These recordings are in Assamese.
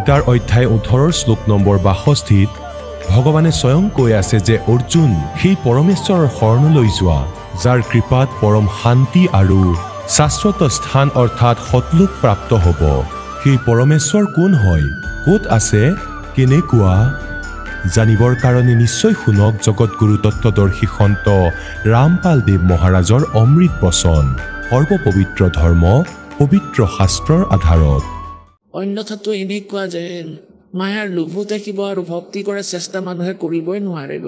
গীতাৰ অধ্যায় 18 শ্লোক নম্বৰ 62 ভগৱানে স্বয়ং কৈ আছে যে অৰ্জুন সেই পৰমেশ্বৰৰ শৰণলৈ যোৱা যাৰ কৃপাত পৰম শান্তি আৰু শাশ্বত স্থান অৰ্থাৎ সতলোক প্ৰাপ্ত হ'ব। সেই পৰমেশ্বৰ কোন হয়, ক'ত আছে, কেনেকুৱা জানিবৰ কাৰণে নিশ্চয় শুনক জগতগুৰু তত্ত্বদৰ্শী সন্ত ৰামপাল দেৱ মহাৰাজৰ অমৃত বচন। সৰ্বপবিত্ৰ ধৰ্ম পবিত্ৰ শাস্ত্ৰৰ আধাৰত। অন্যথাটো এনেকুৱা যে মায়াৰ লোভো থাকিব আৰু ভক্তি কৰাৰ চেষ্টা মানুহে কৰিবই নোৱাৰিব।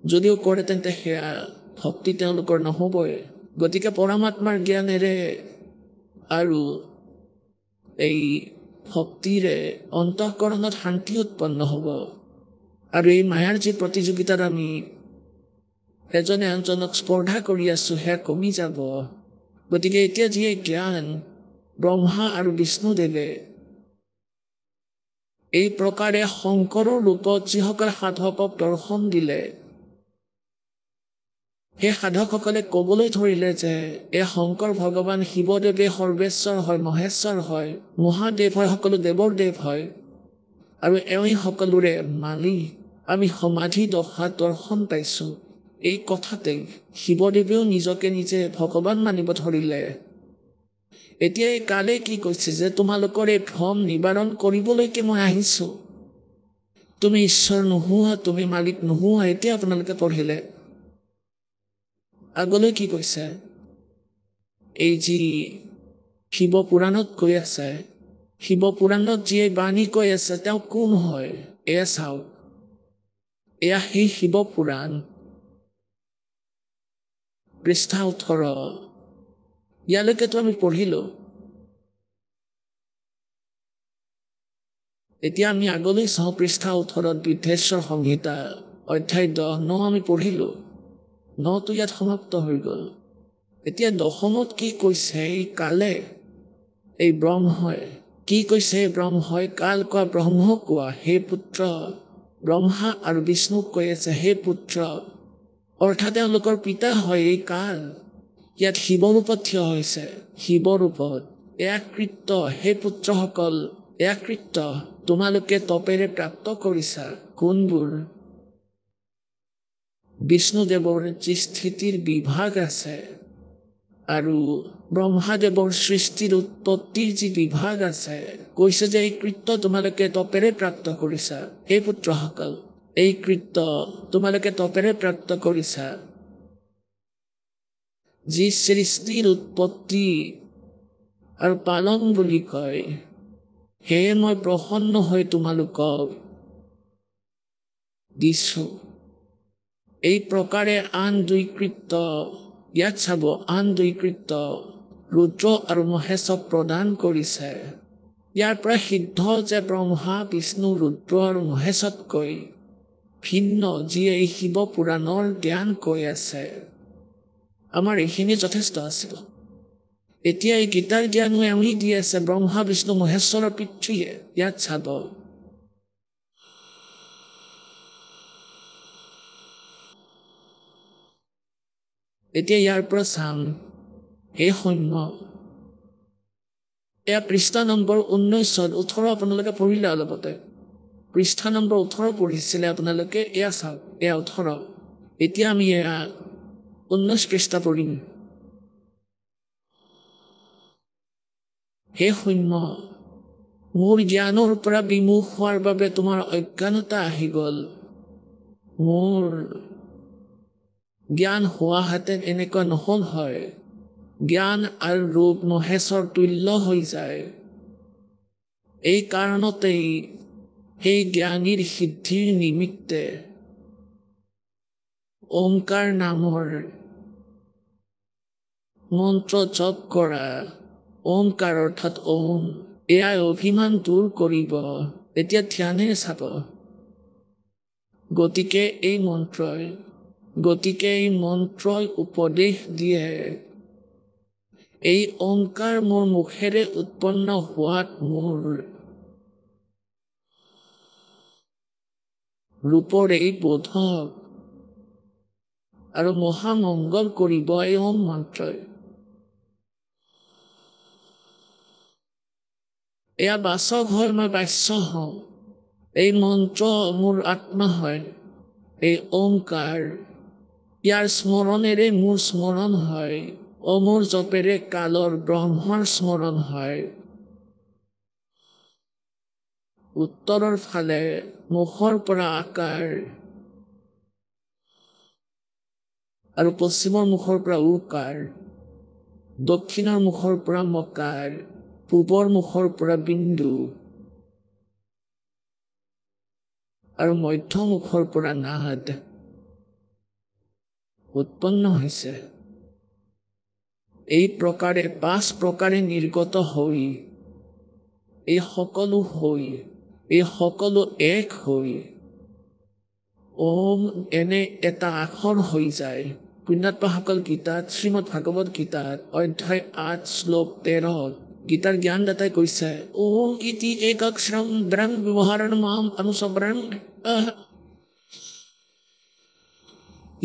যদিও কৰে তেন্তে সেয়া ভক্তি তেওঁলোকৰ নহ'বই। গতিকে পৰমাত্মাৰ জ্ঞানেৰে আৰু এই ভক্তিৰে অন্তঃকৰণত শান্তি উৎপন্ন হ'ব। আৰু এই মায়াৰ যি প্ৰতিযোগিতাত আমি এজনে আনজনক স্পৰ্ধা কৰি আছোঁ সেয়া কমি যাব। গতিকে এতিয়া যি জ্ঞান ব্ৰহ্মা আৰু বিষ্ণুদেৱে এই প্ৰকাৰে শংকৰৰ ৰূপত যিসকল সাধকক দৰ্শন দিলে, সেই সাধকসকলে ক'বলৈ ধৰিলে যে এই শংকৰ ভগৱান শিৱদেৱে সৰ্বেশ্বৰ হয়, মহেশ্বৰ হয়, মহাদেৱ হয়, সকলো দেৱৰ দেৱ হয় আৰু এওঁই সকলোৰে মালিক। আমি সমাধি দশাত দৰ্শন পাইছোঁ। এই কথাতেই শিৱদেৱেও নিজকে নিজে ভগৱান মানিব ধৰিলে। এতিয়া এই কালে কি কৈছে যে তোমালোকৰ এই ভ্ৰম নিবাৰণ কৰিবলৈকে মই আহিছোঁ। তুমি ঈশ্বৰ নোহোৱা, তুমি মালিক নোহোৱা। এতিয়া আপোনালোকে পঢ়িলে আগলৈ কি কৈছে, এই যি শিৱ পুৰাণত কৈ আছে, শিৱ পুৰাণত যিয়ে বাণী কৈ আছে তেওঁ কোন হয় এয়া চাওক। এয়া সেই শিৱ পুৰাণ পৃষ্ঠা 18। ইয়ালৈকেতো আমি পঢ়িলো। এতিয়া আমি আগলৈ চাওঁ পৃষ্ঠা 18 বিদ্ধেশ্বৰ সংহিতা অধ্যায় 10 আমি পঢ়িলো। 9টো ইয়াত সমাপ্ত হৈ গ'ল। এতিয়া 10মত কি কৈছে এই কালে, এই ব্ৰহ্মই কি কৈছে, এই ব্ৰহ্মই কাল কোৱা ব্ৰহ্ম কোৱা হে পুত্ৰ। ব্ৰহ্মা আৰু বিষ্ণুক কৈ আছে হে পুত্ৰ, অৰ্থাৎ তেওঁলোকৰ পিতা হয় এই কাল। ইয়াত শিৱৰূপত থিয় হৈছে, শিৱৰূপত। এয়া কৃত্য হে পুত্ৰসকল, এয়া কৃত্য তোমালোকে তপেৰে প্ৰাপ্ত কৰিছা। কোনবোৰ? বিষ্ণুদেৱৰ যি স্থিতিৰ বিভাগ আছে আৰু ব্ৰহ্মাদেৱৰ সৃষ্টিৰ উৎপত্তিৰ যি বিভাগ আছে, কৈছে যে এই কৃত্য তোমালোকে তপেৰে প্ৰাপ্ত কৰিছা। এই পুত্ৰসকল, এই কৃত্য তোমালোকে তপেৰে প্ৰাপ্ত কৰিছা। যি সৃষ্টিৰ উৎপত্তি আৰু পালন বুলি কয়, সেয়ে মই প্ৰসন্ন হৈ তোমালোকক দিছোঁ। এই প্ৰকাৰে আন দুই কৃত্য, ইয়াত চাব, আন দুই কৃত্য ৰুদ্ৰ আৰু মহেশক প্ৰদান কৰিছে। ইয়াৰ পৰা সিদ্ধ যে ব্ৰহ্মা বিষ্ণু ৰুদ্ৰ আৰু মহেশতকৈ ভিন্ন যিয়ে এই শিৱ পুৰাণৰ জ্ঞান কৈ আছে। আমাৰ এইখিনি যথেষ্ট আছিল। এতিয়া এই গীতাৰ জ্ঞানো এওঁহি দি আছে ব্ৰহ্মা বিষ্ণু মহেশ্বৰৰ পিতৃয়ে। ইয়াত চাব, এতিয়া ইয়াৰ পৰা চাম হে সৈন্য। এয়া পৃষ্ঠা নম্বৰ 19 18 আপোনালোকে পঢ়িলে অলপতে। পৃষ্ঠা নম্বৰ 18 পঢ়িছিলে আপোনালোকে। এয়া চাওক, এয়া 18। এতিয়া আমি এয়া 19 পৃষ্ঠা পঢ়িম। হে সৈন্য, মোৰ জ্ঞানৰ পৰা বিমুখ হোৱাৰ বাবে তোমাৰ অজ্ঞানতা আহি গ'ল। মোৰ জ্ঞান হোৱাহেঁতেন এনেকুৱা নহ'ল হয়। জ্ঞান আৰু ৰূপ মহেশৰ তুল্য হৈ যায়। এই কাৰণতেই সেই জ্ঞানীৰ সিদ্ধিৰ নিমিত্তে ওমকাৰ নামৰ মন্ত্ৰ জপ কৰা, ওমকাৰ অৰ্থাৎ ওম, এয়াই অভিমান দূৰ কৰিব। এতিয়া ধ্যানেৰে চাব। গতিকে এই মন্ত্ৰই উপদেশ দিয়ে, এই ওমকাৰ মোৰ মুখেৰে উৎপন্ন হোৱাত মোৰ ৰূপৰ এই বোধক আৰু মহামংগল কৰিব এই ওম মন্ত্ৰই। এয়া বাচক হয়, মই বাচ্য হওঁ। এই মন্ত্ৰ মোৰ আত্মা হয়, এই ওমকাৰ। ইয়াৰ স্মৰণেৰে মোৰ স্মৰণ হয়, অমৰ জপেৰে কালৰ ব্ৰহ্মৰ স্মৰণ হয়। উত্তৰৰ ফালে মুখৰ পৰা আকাৰ আৰু পশ্চিমৰ মুখৰ পৰা উকাৰ, দক্ষিণৰ মুখৰ পৰা মকাৰ, পূবৰ মুখৰ পৰা বিন্দু আৰু মধ্য মুখৰ পৰা নাদ উৎপন্ন হৈছে। এই প্ৰকাৰে 5 প্ৰকাৰে নিৰ্গত হৈ, এই সকলো এক হৈ ওম এনে এটা আখৰ হৈ যায়। পুণ্যাত্মাসকল গীতাত, শ্ৰীমদ ভাগৱত গীতাত অধ্যায় 8 শ্লোক 13 গীতাৰ জ্ঞানদাতাই কৈছে, ওম ইতি একাক্ষৰম ব্ৰহ্ম ব্যৱহাৰণ মাম অনুসৰণ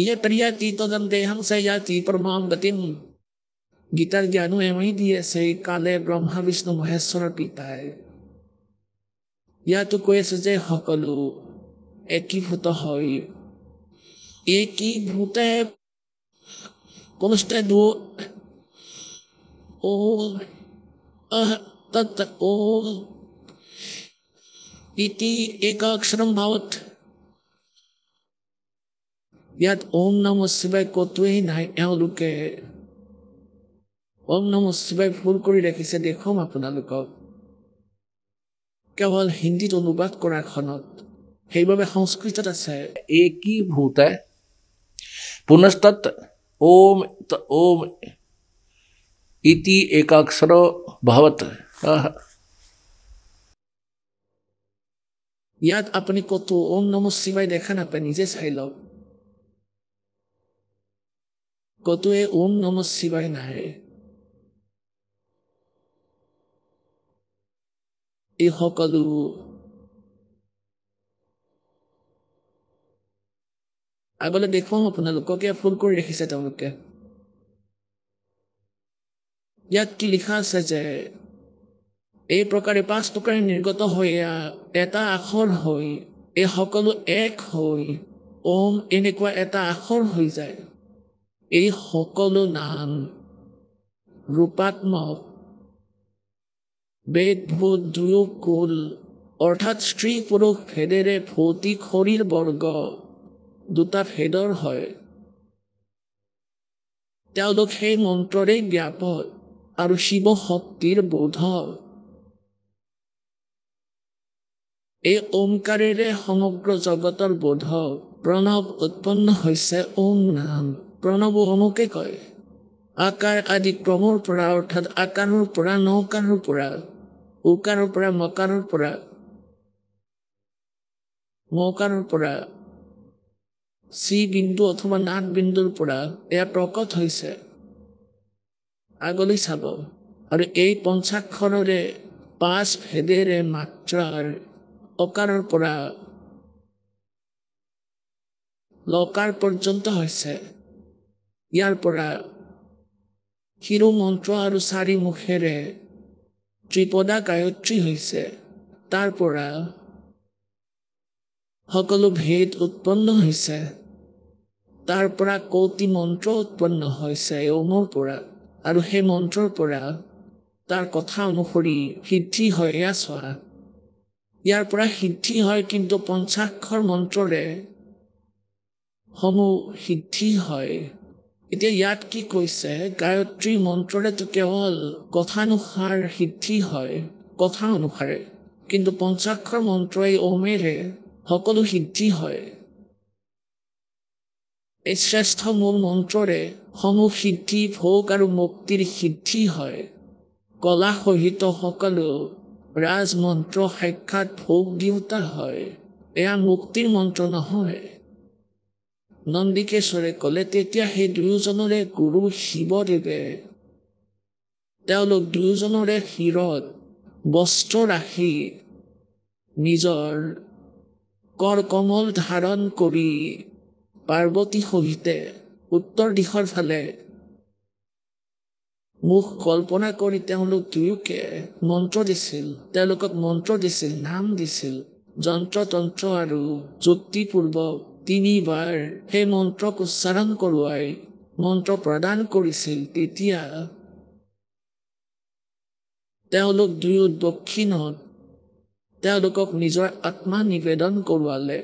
ইয়াতি তদন্তেহং সয়াতি পৰমাম গতিম। গীতাৰ জ্ঞানো এমনি দি আছে, কালে ব্ৰহ্মা বিষ্ণু মহেশ্বৰৰ পিতাই। ইয়াতো কৈ আছে যে সকলো একীভূত হয়, একীভূতে পুনশ্চ ওম তৎ ওম ইতি একাক্ষৰম ভাৱত। ইয়াত ওম নমঃ শিৱায় কতোৱেই নাই। এওঁলোকে ওম নমঃ শিৱায় ভুল কৰি ৰাখিছে। দেখুৱাম আপোনালোকক, কেৱল হিন্দীত অনুবাদ কৰাখনত, সেইবাবে সংস্কৃতত আছে একীভূতে পুনশ্চ ওম ইতি একাক্ষৰ ভৱত। ইয়াত আপুনি কতো ওম নমঃ শিৱায় দেখা নাপায়, নিজে চাই লওক। কতোৱে ওম নমঃ শিৱায় নাই। এই সকলো আগলৈ দেখুৱাম আপোনালোকক, ফুল কৰি ৰাখিছে তেওঁলোকে। ইয়াত কি লিখা আছে যে এই প্ৰকাৰে 5 প্ৰকাৰে নিৰ্গত হৈ এটা আখৰ হৈ, এই সকলো এক হৈ ওম এনেকুৱা এটা আখৰ হৈ যায়। এই সকলো নাম ৰূপাত্মক, বেদ ভূত দুয়ো কুল, অৰ্থাৎ স্ত্ৰী পুৰুষ ভেদেৰে ভৌতিক শৰীৰ বৰ্গ দুটা ভেদৰ হয়। তেওঁলোক সেই মন্ত্ৰৰে ব্যাপক আৰু শিৱ শক্তিৰ বোধক। এই ওমকাৰেৰে সমগ্ৰ জগতৰ বোধক। প্ৰণৱ উৎপন্ন হৈছে ওম নাম। প্ৰণৱ ওমকে কয়। আকাৰ আদি ক্ৰমৰ পৰা, অৰ্থাৎ আকাৰৰ পৰা, নকাৰৰ পৰা, উকাৰৰ পৰা, মকাৰৰ পৰা, মকাৰৰ পৰা, চি বিন্দু অথবা নাদ বিন্দুৰ পৰা এয়া প্ৰকট হৈছে। আগলৈ চাব। আৰু এই পঞ্চাক্ষৰৰে 5 ভেদেৰে মাত্ৰাৰ অকাৰৰ পৰা লকাৰ পৰ্যন্ত হৈছে। ইয়াৰ পৰা শিৰো মন্ত্ৰ আৰু 4 মুখেৰে ত্ৰিপদা গায়ত্ৰী হৈছে। তাৰ পৰা সকলো ভেদ উৎপন্ন হৈছে। তাৰ পৰা কৌটি মন্ত্ৰ উৎপন্ন হৈছে ওমৰ পৰা, আৰু সেই মন্ত্ৰৰ পৰা তাৰ কথা অনুসৰি সিদ্ধি হয়। এয়া চোৱা, ইয়াৰ পৰা সিদ্ধি হয়, কিন্তু পঞ্চাক্ষৰ মন্ত্ৰৰে সমূহ সিদ্ধি হয়। এতিয়া ইয়াত কি কৈছে, গায়ত্ৰী মন্ত্ৰৰেতো কেৱল কথানুসাৰ সিদ্ধি হয়, কথা অনুসাৰে, কিন্তু পঞ্চাক্ষৰ মন্ত্ৰই ওমেৰে সকলো সিদ্ধি হয়। এই শ্ৰেষ্ঠ মূল মন্ত্ৰৰে সমূহ সিদ্ধি, ভোগ আৰু মুক্তিৰ সিদ্ধি হয়। কলা সহিত সকলো ৰাজমন্ত্ৰ সাক্ষাৎ ভোগ দিওঁতা হয়। এয়া মুক্তিৰ মন্ত্ৰ নহয়। নন্দিকেশ্বৰে ক'লে, তেতিয়া সেই দুয়োজনৰে গুৰু শিৱদেৱে তেওঁলোক দুয়োজনৰে শিৰত বস্ত্ৰ ৰাখি নিজৰ কৰ কমল ধাৰণ কৰি পাৰ্বতী সহিতে উত্তৰ দিশৰ ফালে মুখ কল্পনা কৰি তেওঁলোক দুয়োকে মন্ত্ৰ দিছিল, তেওঁলোকক মন্ত্ৰ দিছিল, নাম দিছিল, যন্ত্ৰ তন্ত্ৰ আৰু যুক্তিপূৰ্বক 3 বাৰ সেই মন্ত্ৰক উচ্চাৰণ কৰোৱাই মন্ত্ৰ প্ৰদান কৰিছিল। তেতিয়া তেওঁলোক দুয়ো দক্ষিণত তেওঁলোকক নিজৰ আত্মা নিবেদন কৰোৱালে।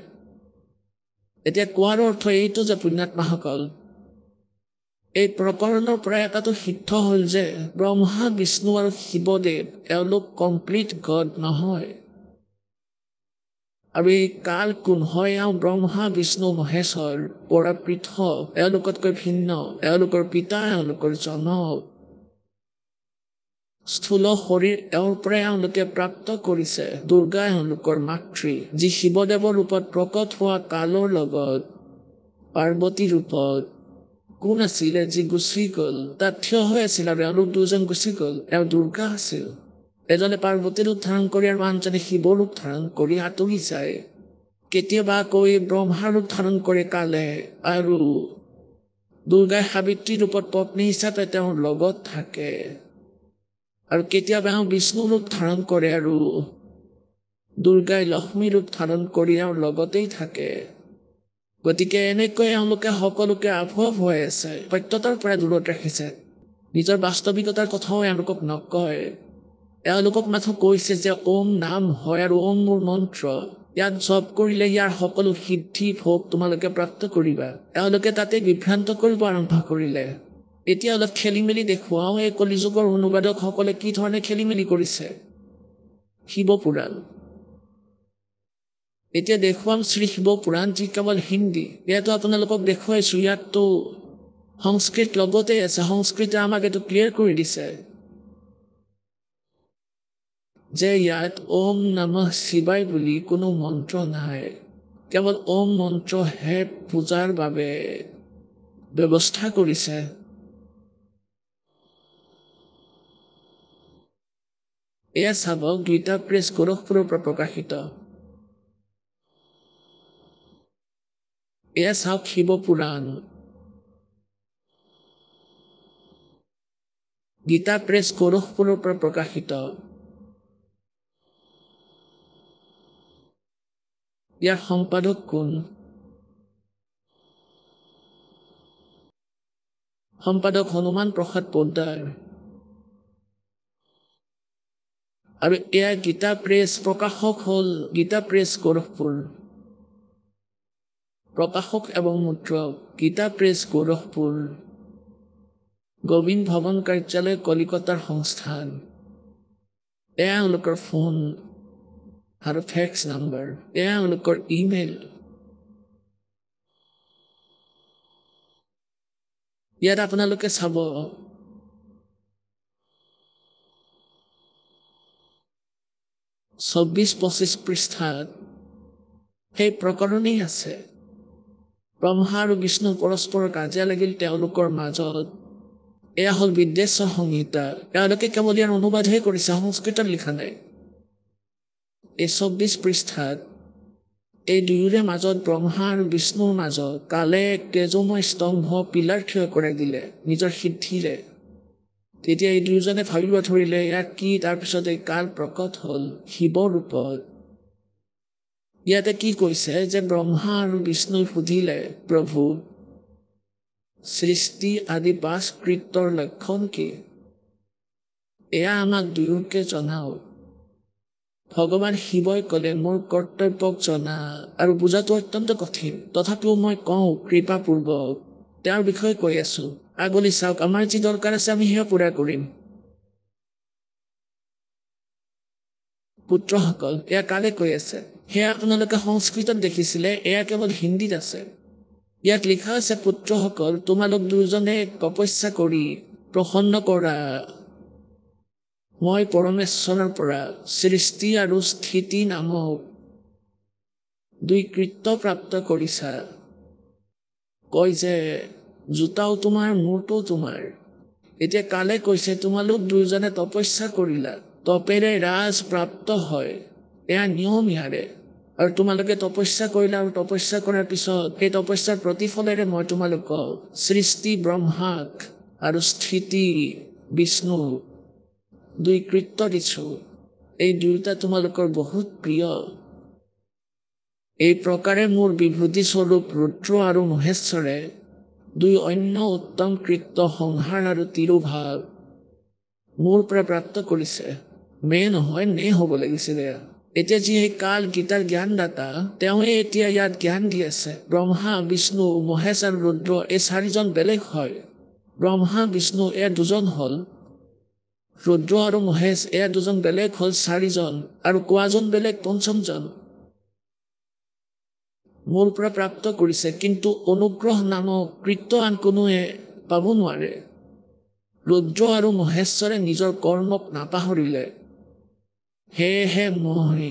এতিয়া কোৱাৰ অৰ্থ এইটো যে পুণ্যাত্মাসকল, এই প্ৰকৰণৰ পৰা এটাটো সিদ্ধ হ'ল যে ব্ৰহ্মা বিষ্ণু আৰু শিৱদেৱ এওঁলোক কমপ্লিট গড নহয়। আৰু এই কাল কোন হয়, ব্ৰহ্মা বিষ্ণু মহেশ্বৰ পৰা পৃথক, এওঁলোকতকৈ ভিন্ন, এওঁলোকৰ পিতা, এওঁলোকৰ জনক। স্থূল শৰীৰ এওঁৰ পৰাই এওঁলোকে প্ৰাপ্ত কৰিছে। দুৰ্গা এওঁলোকৰ মাতৃ, যি শিৱদেৱৰ ৰূপত প্ৰকট হোৱা কালৰ লগত পাৰ্বতী ৰূপত কোন আছিলে যি গুচি গ'ল, তাত থিয় হৈ আছিল আৰু এওঁলোক দুজন গুচি গ'ল। এওঁ দুৰ্গা আছিল, এজনে পাৰ্বতী ৰূপ ধাৰণ কৰি আৰু আনজনে শিৱ ৰূপ ধাৰণ কৰি আঁতৰি যায়। কেতিয়াবা আকৌ ব্ৰহ্মা ৰূপ ধাৰণ কৰে কালে, আৰু দুৰ্গাই সাবিত্ৰী ৰূপত পত্নী হিচাপে তেওঁৰ লগত থাকে। আৰু কেতিয়াবা বিষ্ণু ৰূপ ধাৰণ কৰে আৰু দুৰ্গাই লক্ষ্মী ৰূপ ধাৰণ কৰি এওঁৰ লগতেই থাকে। গতিকে এনেকৈ এওঁলোকে সকলোকে আভুৱ হৈ আছে, সত্যতাৰ পৰা দূৰত ৰাখিছে। নিজৰ বাস্তৱিকতাৰ কথাও এওঁলোকক নকয়। এওঁলোকক মাথো কৈছে যে ওম নাম হয় আৰু ওম মোৰ মন্ত্ৰ, ইয়াত জপ কৰিলে ইয়াৰ সকলো সিদ্ধি ভোগ তোমালোকে প্ৰাপ্ত কৰিবা। এওঁলোকে তাতে বিভ্ৰান্ত কৰিব আৰম্ভ কৰিলে। এতিয়া অলপ খেলি মেলি দেখুৱাও, এই কলিযুগৰ অনুবাদকসকলে কি ধৰণে খেলি মেলি কৰিছে। শিৱ পুৰাণ এতিয়া দেখুৱাম, শ্ৰী শিৱ পুৰাণ, যি কেৱল হিন্দী। ইয়াতো আপোনালোকক দেখুৱাইছো, ইয়াততো সংস্কৃত লগতে আছে। সংস্কৃতে আমাক এইটো ক্লিয়াৰ কৰি দিছে যে ইয়াত ওম নমঃ শিৱায় বুলি কোনো মন্ত্ৰ নাই, কেৱল ওম মন্ত্ৰহে পূজাৰ বাবে ব্যৱস্থা কৰিছে। এয়া চাবক, গীতা প্ৰেছ গোৰখপুৰৰ পৰা প্ৰকাশিত। এয়া চাওক শিৱ পুৰাণ, গীতা প্ৰেছ গোৰখপুৰৰ পৰা প্ৰকাশিত। ইয়াৰ সম্পাদক কোন? সম্পাদক হনুমান প্ৰসাদ পোদ্দাৰ। আৰু এয়া গীতা প্ৰেছ, প্ৰকাশক হ'ল গীতা প্ৰেছ গোৰখপুৰ। প্ৰকাশক এবং মুদ্ৰক গীতা প্ৰেছ গোৰখপুৰ, গোবিন্দ ভৱন কাৰ্যালয়, কলিকতাৰ সংস্থান। এয়া এওঁলোকৰ ফোন আৰু ফেক্স নাম্বাৰ, এয়া এওঁলোকৰ ইমেইল। ইয়াত আপোনালোকে চাব, চৌব্বিছ 25 পৃষ্ঠাত সেই প্ৰকৰণেই আছে। ব্ৰহ্মা আৰু বিষ্ণু পৰস্পৰৰ কাজিয়া লাগিল তেওঁলোকৰ মাজত। এয়া হ'ল বিদ্বেশ্বৰ সংহিতা। তেওঁলোকে কেৱল ইয়াৰ অনুবাদহে কৰিছে, সংস্কৃতত লিখা নাই। এই 24 পৃষ্ঠাত এই দুয়োৰে মাজত, ব্ৰহ্মা আৰু বিষ্ণুৰ মাজত কালে এক তেজময় স্তম্ভ পিলাৰ থিয় কৰাই দিলে নিজৰ সিদ্ধিৰে। তেতিয়া এই দুয়োজনে ভাবিব ধৰিলে ইয়াত কি, তাৰপিছত এই কাল প্ৰকট হ'ল শিৱ ৰূপত। ইয়াতে কি কৈছে যে ব্ৰহ্মা আৰু বিষ্ণুই সুধিলে, প্ৰভু সৃষ্টি আদি 5 কৃত্যৰ লক্ষণ কি? এয়া আমাক দুয়োকে জনাও। ভগৱান শিৱই ক'লে, মোৰ কৰ্তব্যক জনা। আৰু বুজাটো অত্যন্ত কঠিন, তথাপিও মই কওঁ কৃপাপূৰ্বক। তেওঁৰ বিষয়ে কৈ আছো, আগলি চাওক। আমাৰ যি দৰকাৰ আছে আমি সেয়া পূৰা কৰিম। পুত্ৰসকল, এয়া কালে কৈ আছে। সেয়া আপোনালোকে সংস্কৃতত দেখিছিলে, এয়া কেৱল হিন্দীত আছে। ইয়াত লিখা আছে, পুত্ৰসকল, তোমালোক দুজনে তপস্যা কৰি প্ৰসন্ন কৰা। মই পৰমেশ্বৰৰ পৰা সৃষ্টি আৰু স্থিতি নামক 2 কৃত্য প্ৰাপ্ত কৰিছা। কয় যে জোতাও তোমাৰ, মূৰটোও তোমাৰ। এতিয়া কালে কৈছে, তোমালোক দুজনে তপস্যা কৰিলা, তপেৰে ৰাজ প্ৰাপ্ত হয়, এয়া নিয়ম ইয়াৰে। আৰু তোমালোকে তপস্যা কৰিলা, আৰু তপস্যা কৰাৰ পিছত সেই তপস্যাৰ প্ৰতিফলেৰে মই তোমালোকক সৃষ্টি ব্ৰহ্মাক আৰু স্থিতি বিষ্ণু দুই কৃত্য দিছোঁ এই দুয়োটা তোমালোকৰ বহুত প্ৰিয় এই প্ৰকাৰে মোৰ বিভূতি স্বৰূপ ৰুদ্ৰ আৰু মহেশ্বৰে দুই অন্য উত্তম কৃত্য সংহাৰ আৰু তিৰুভাৱ মোৰ পৰা প্ৰাপ্ত কৰিছে মে নহয় নে হ'ব লাগিছিলে এতিয়া যি এই কাল গীতাৰ জ্ঞানদাতা তেওঁহে এতিয়া ইয়াত জ্ঞান দি আছে ব্ৰহ্মা বিষ্ণু মহেশ আৰু ৰুদ্ৰ এই চাৰিজন বেলেগ হয় ব্ৰহ্মা বিষ্ণু এয়া দুজন হ'ল ৰুদ্ৰ আৰু মহেশ এয়া দুজন বেলেগ হ'ল চাৰিজন আৰু কোৱাজন বেলেগ পঞ্চমজন মোৰ পৰা প্ৰাপ্ত কৰিছে কিন্তু অনুগ্ৰহ নামক কৃত্য আন কোনোৱে পাব নোৱাৰে ৰুদ্ৰ আৰু মহেশ্বৰে নিজৰ কৰ্মক নাপাহৰিলে সেয়েহে মই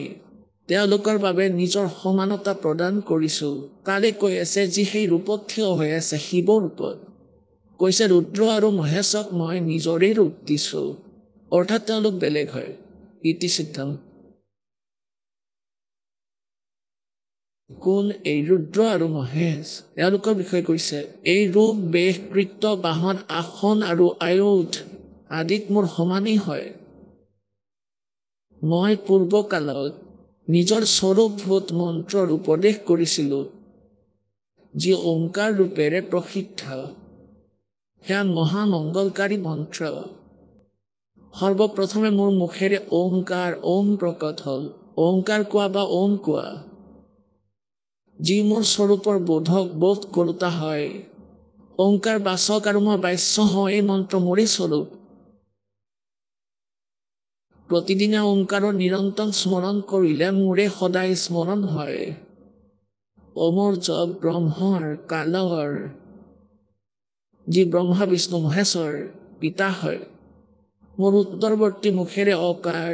তেওঁলোকৰ বাবে নিজৰ সমানতা প্ৰদান কৰিছোঁ কালে কৈ আছে যি সেই ৰূপত থিয় হৈ আছে শিৱ ৰূপত কৈছে ৰুদ্ৰ আৰু মহেশক মই নিজৰে ৰূপ দিছোঁ অৰ্থাৎ তেওঁলোক বেলেগ হয় ইতি সিদ্ধম কোন এই ৰুদ্ৰ আৰু মহেশ তেওঁলোকৰ বিষয়ে কৈছে এই ৰূপ বেশ কৃত্য বাহন আসন আৰু আয়ুধ আদিত মোৰ সমানেই হয় মই পূৰ্বকালত নিজৰ স্বৰূপভূত মন্ত্ৰৰ উপদেশ কৰিছিলোঁ যি ওংকাৰ ৰূপেৰে প্ৰসিদ্ধ সেয়া মহামংগলকাৰী মন্ত্ৰ সৰ্বপ্ৰথমে মোৰ মুখেৰে ওংকাৰ ওম প্ৰকট হ'ল ওংকাৰ কোৱা বা ওম কোৱা যি মোৰ স্বৰূপৰ বোধক বোধ কৰোতা হয় ওংকাৰ বাচক আৰু মই বাস্য হওঁ এই মন্ত্ৰ মোৰেই স্বৰূপ প্ৰতিদিনে ওংকাৰৰ নিৰন্তৰ স্মৰণ কৰিলে মোৰে সদায় স্মৰণ হয় ওমৰ জপ ব্ৰহ্মৰ কালৰ যি ব্ৰহ্মা বিষ্ণু মহেশ্বৰ পিতা হয় মোৰ উত্তৰৱৰ্তী মুখেৰে অকাৰ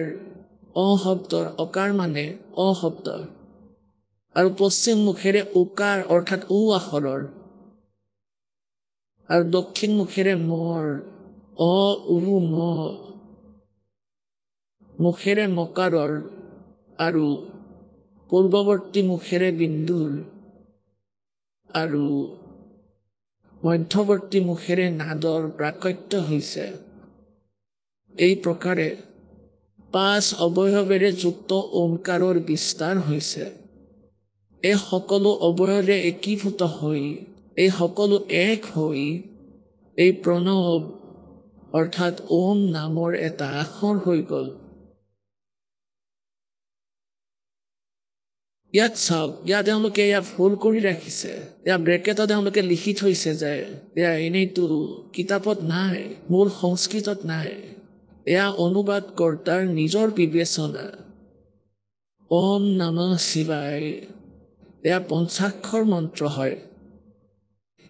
অশব্দৰ অকাৰ মানে অশব্দ আৰু পশ্চিম মুখেৰে উকাৰ অৰ্থাৎ উ আখৰৰ আৰু দক্ষিণ মুখেৰে মৰ উৰু ম মুখেৰে মকাৰৰ আৰু পূৰ্বৱৰ্তী মুখেৰে বিন্দুৰ আৰু মধ্যৱৰ্তী মুখেৰে নাদৰ প্ৰাকট্য হৈছে এই প্ৰকাৰে ৫ অৱয়ৱেৰে যুক্ত ওমকাৰৰ বিস্তাৰ হৈছে এই সকলো অৱয়ৱেৰে একীভূত হৈ এই সকলো এক হৈ এই প্ৰণৱ অৰ্থাৎ ওম নামৰ এটা আখৰ হৈ গ'ল ইয়াত চাওক ইয়াত তেওঁলোকে এয়া ভুল কৰি ৰাখিছে এয়া ব্ৰেকেটত তেওঁলোকে লিখি থৈছে যে এয়া এনেইতো কিতাপত নাই মূল সংস্কৃতত নাই এয়া অনুবাদ কৰ্তাৰ নিজৰ বিবেচনা ওম নমঃ শিৱায় এয়া পঞ্চাক্ষৰ মন্ত্ৰ হয়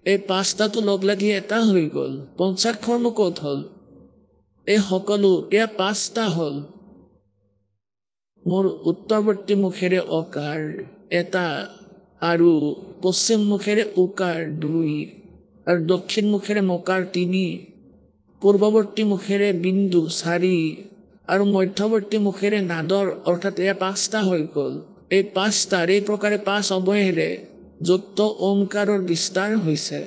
এই ৫টাটো লগ লাগি এটা হৈ গ'ল পঞ্চাক্ষৰনো ক'ত হ'ল এই সকলো এয়া ৫টা হ'ল মোৰ উত্তৰৱৰ্তী মুখেৰে অকাৰ এটা আৰু পশ্চিম মুখেৰে উকাৰ ২ আৰু দক্ষিণ মুখেৰে মকাৰ ৩ পূৰ্বৱৰ্তী মুখেৰে বিন্দু ৪ আৰু মধ্যৱৰ্তী মুখেৰে নাদৰ অৰ্থাৎ এয়া ৫টা হৈ গ'ল এই ৫টাৰ এই প্ৰকাৰে ৫ অৱয়ৱেৰে যুক্ত ওমকাৰৰ বিস্তাৰ হৈছে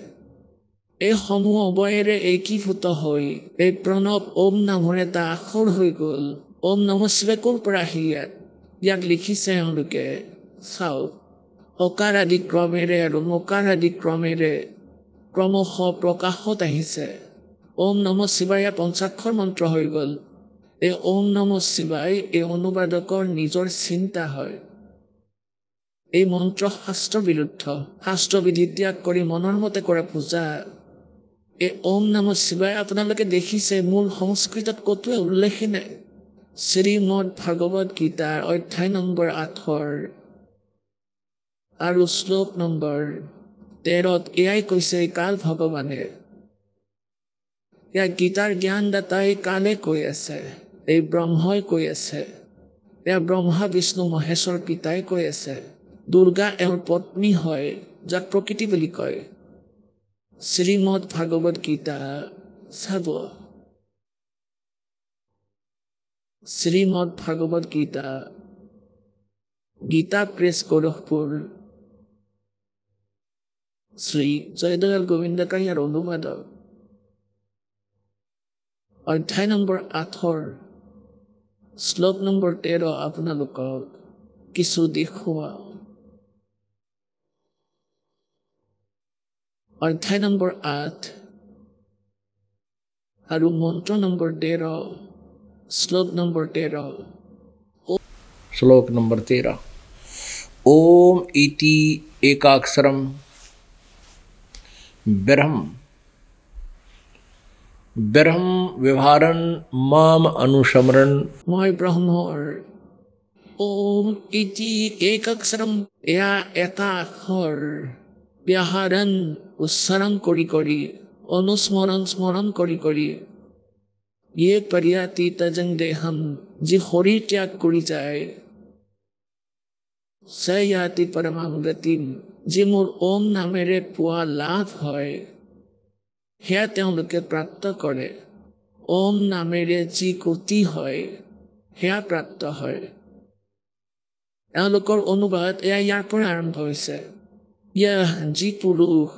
এই সমূহ অৱয়ৱেৰে একীভূত হৈ এই প্ৰণৱ ওম নামৰ এটা আখৰ হৈ গ'ল ওম নমঃ শিৱায় ক'ৰ পৰা আহিল ইয়াক লিখিছে এওঁলোকে চাওক অকাৰ আদি ক্ৰমেৰে আৰু মকাৰ আদি ক্ৰমেৰে ক্ৰমশ প্ৰকাশত আহিছে ওম নমঃ শিৱায় পঞ্চাক্ষৰ মন্ত্ৰ হৈ গ'ল এই ওম নমঃ শিৱায় এই অনুবাদকৰ নিজৰ চিন্তা হয় এই মন্ত্ৰ শাস্ত্ৰ বিৰুদ্ধ শাস্ত্ৰবিধি ত্যাগ কৰি মনৰ মতে কৰা পূজা এই ওম নমঃ শিৱায় আপোনালোকে দেখিছে মূল সংস্কৃতত ক'তোৱে উল্লেখেই নাই শ্ৰীমদ ভাগৱত গীতাৰ অধ্যায় নম্বৰ ৮ আৰু শ্লোক নম্বৰ ১৩ এয়াই কৈছে কাল ভগৱানে এয়া গীতাৰ জ্ঞানদাতাই কালে কৈ আছে এই ব্ৰহ্মই কৈ আছে এয়া ব্ৰহ্মা বিষ্ণু মহেশ্বৰ পিতাই কৈ আছে দুৰ্গা এওঁৰ পত্নী হয় যাক প্ৰকৃতি বুলি কয় শ্ৰীমদ ভাগৱত গীতা চাব শ্ৰীমদ ভাগৱত গীতা গীতা প্ৰেছ গৌৰখপুৰ শ্ৰী জয়দয়াল গোবিন্দকাৰীয়াৰ অনুবাদক অধ্যায় নম্বৰ 8 শ্লোক নম্বৰ 13 আপোনালোকক কিছু দেখুৱাও। অধ্যায় নম্বৰ 8 আৰু মন্ত্ৰ নম্বৰ 13 শ্লোক নম্বৰ 13। श्लोक नंबर 13। ओम इति एकाक्षरम ब्रह्म ब्रह्म व्यवहारन माम अनुस्मरण। মই ব্ৰহ্মৰ ওম ইতি একাক্ষৰম, এয়া এটা আখৰ, ব্যাহাৰণ উচ্চাৰণ কৰি কৰি, অনুস্মৰণ স্মৰণ কৰি কৰি, ইয়ে পৰ্যাতি তজং দেহম, যি শৰীৰ ত্যাগ কৰি যায়, সয়াতি পৰমাং গতিম, যি মোৰ ওম নামেৰে পোৱা লাভ হয় সেয়া তেওঁলোকে প্ৰাপ্ত কৰে। ওম নামেৰে যি গতি হয় সেয়া প্ৰাপ্ত হয়। এওঁলোকৰ অনুবাদ এয়া ইয়াৰ পৰা আৰম্ভ হৈছে। যি পুৰুষ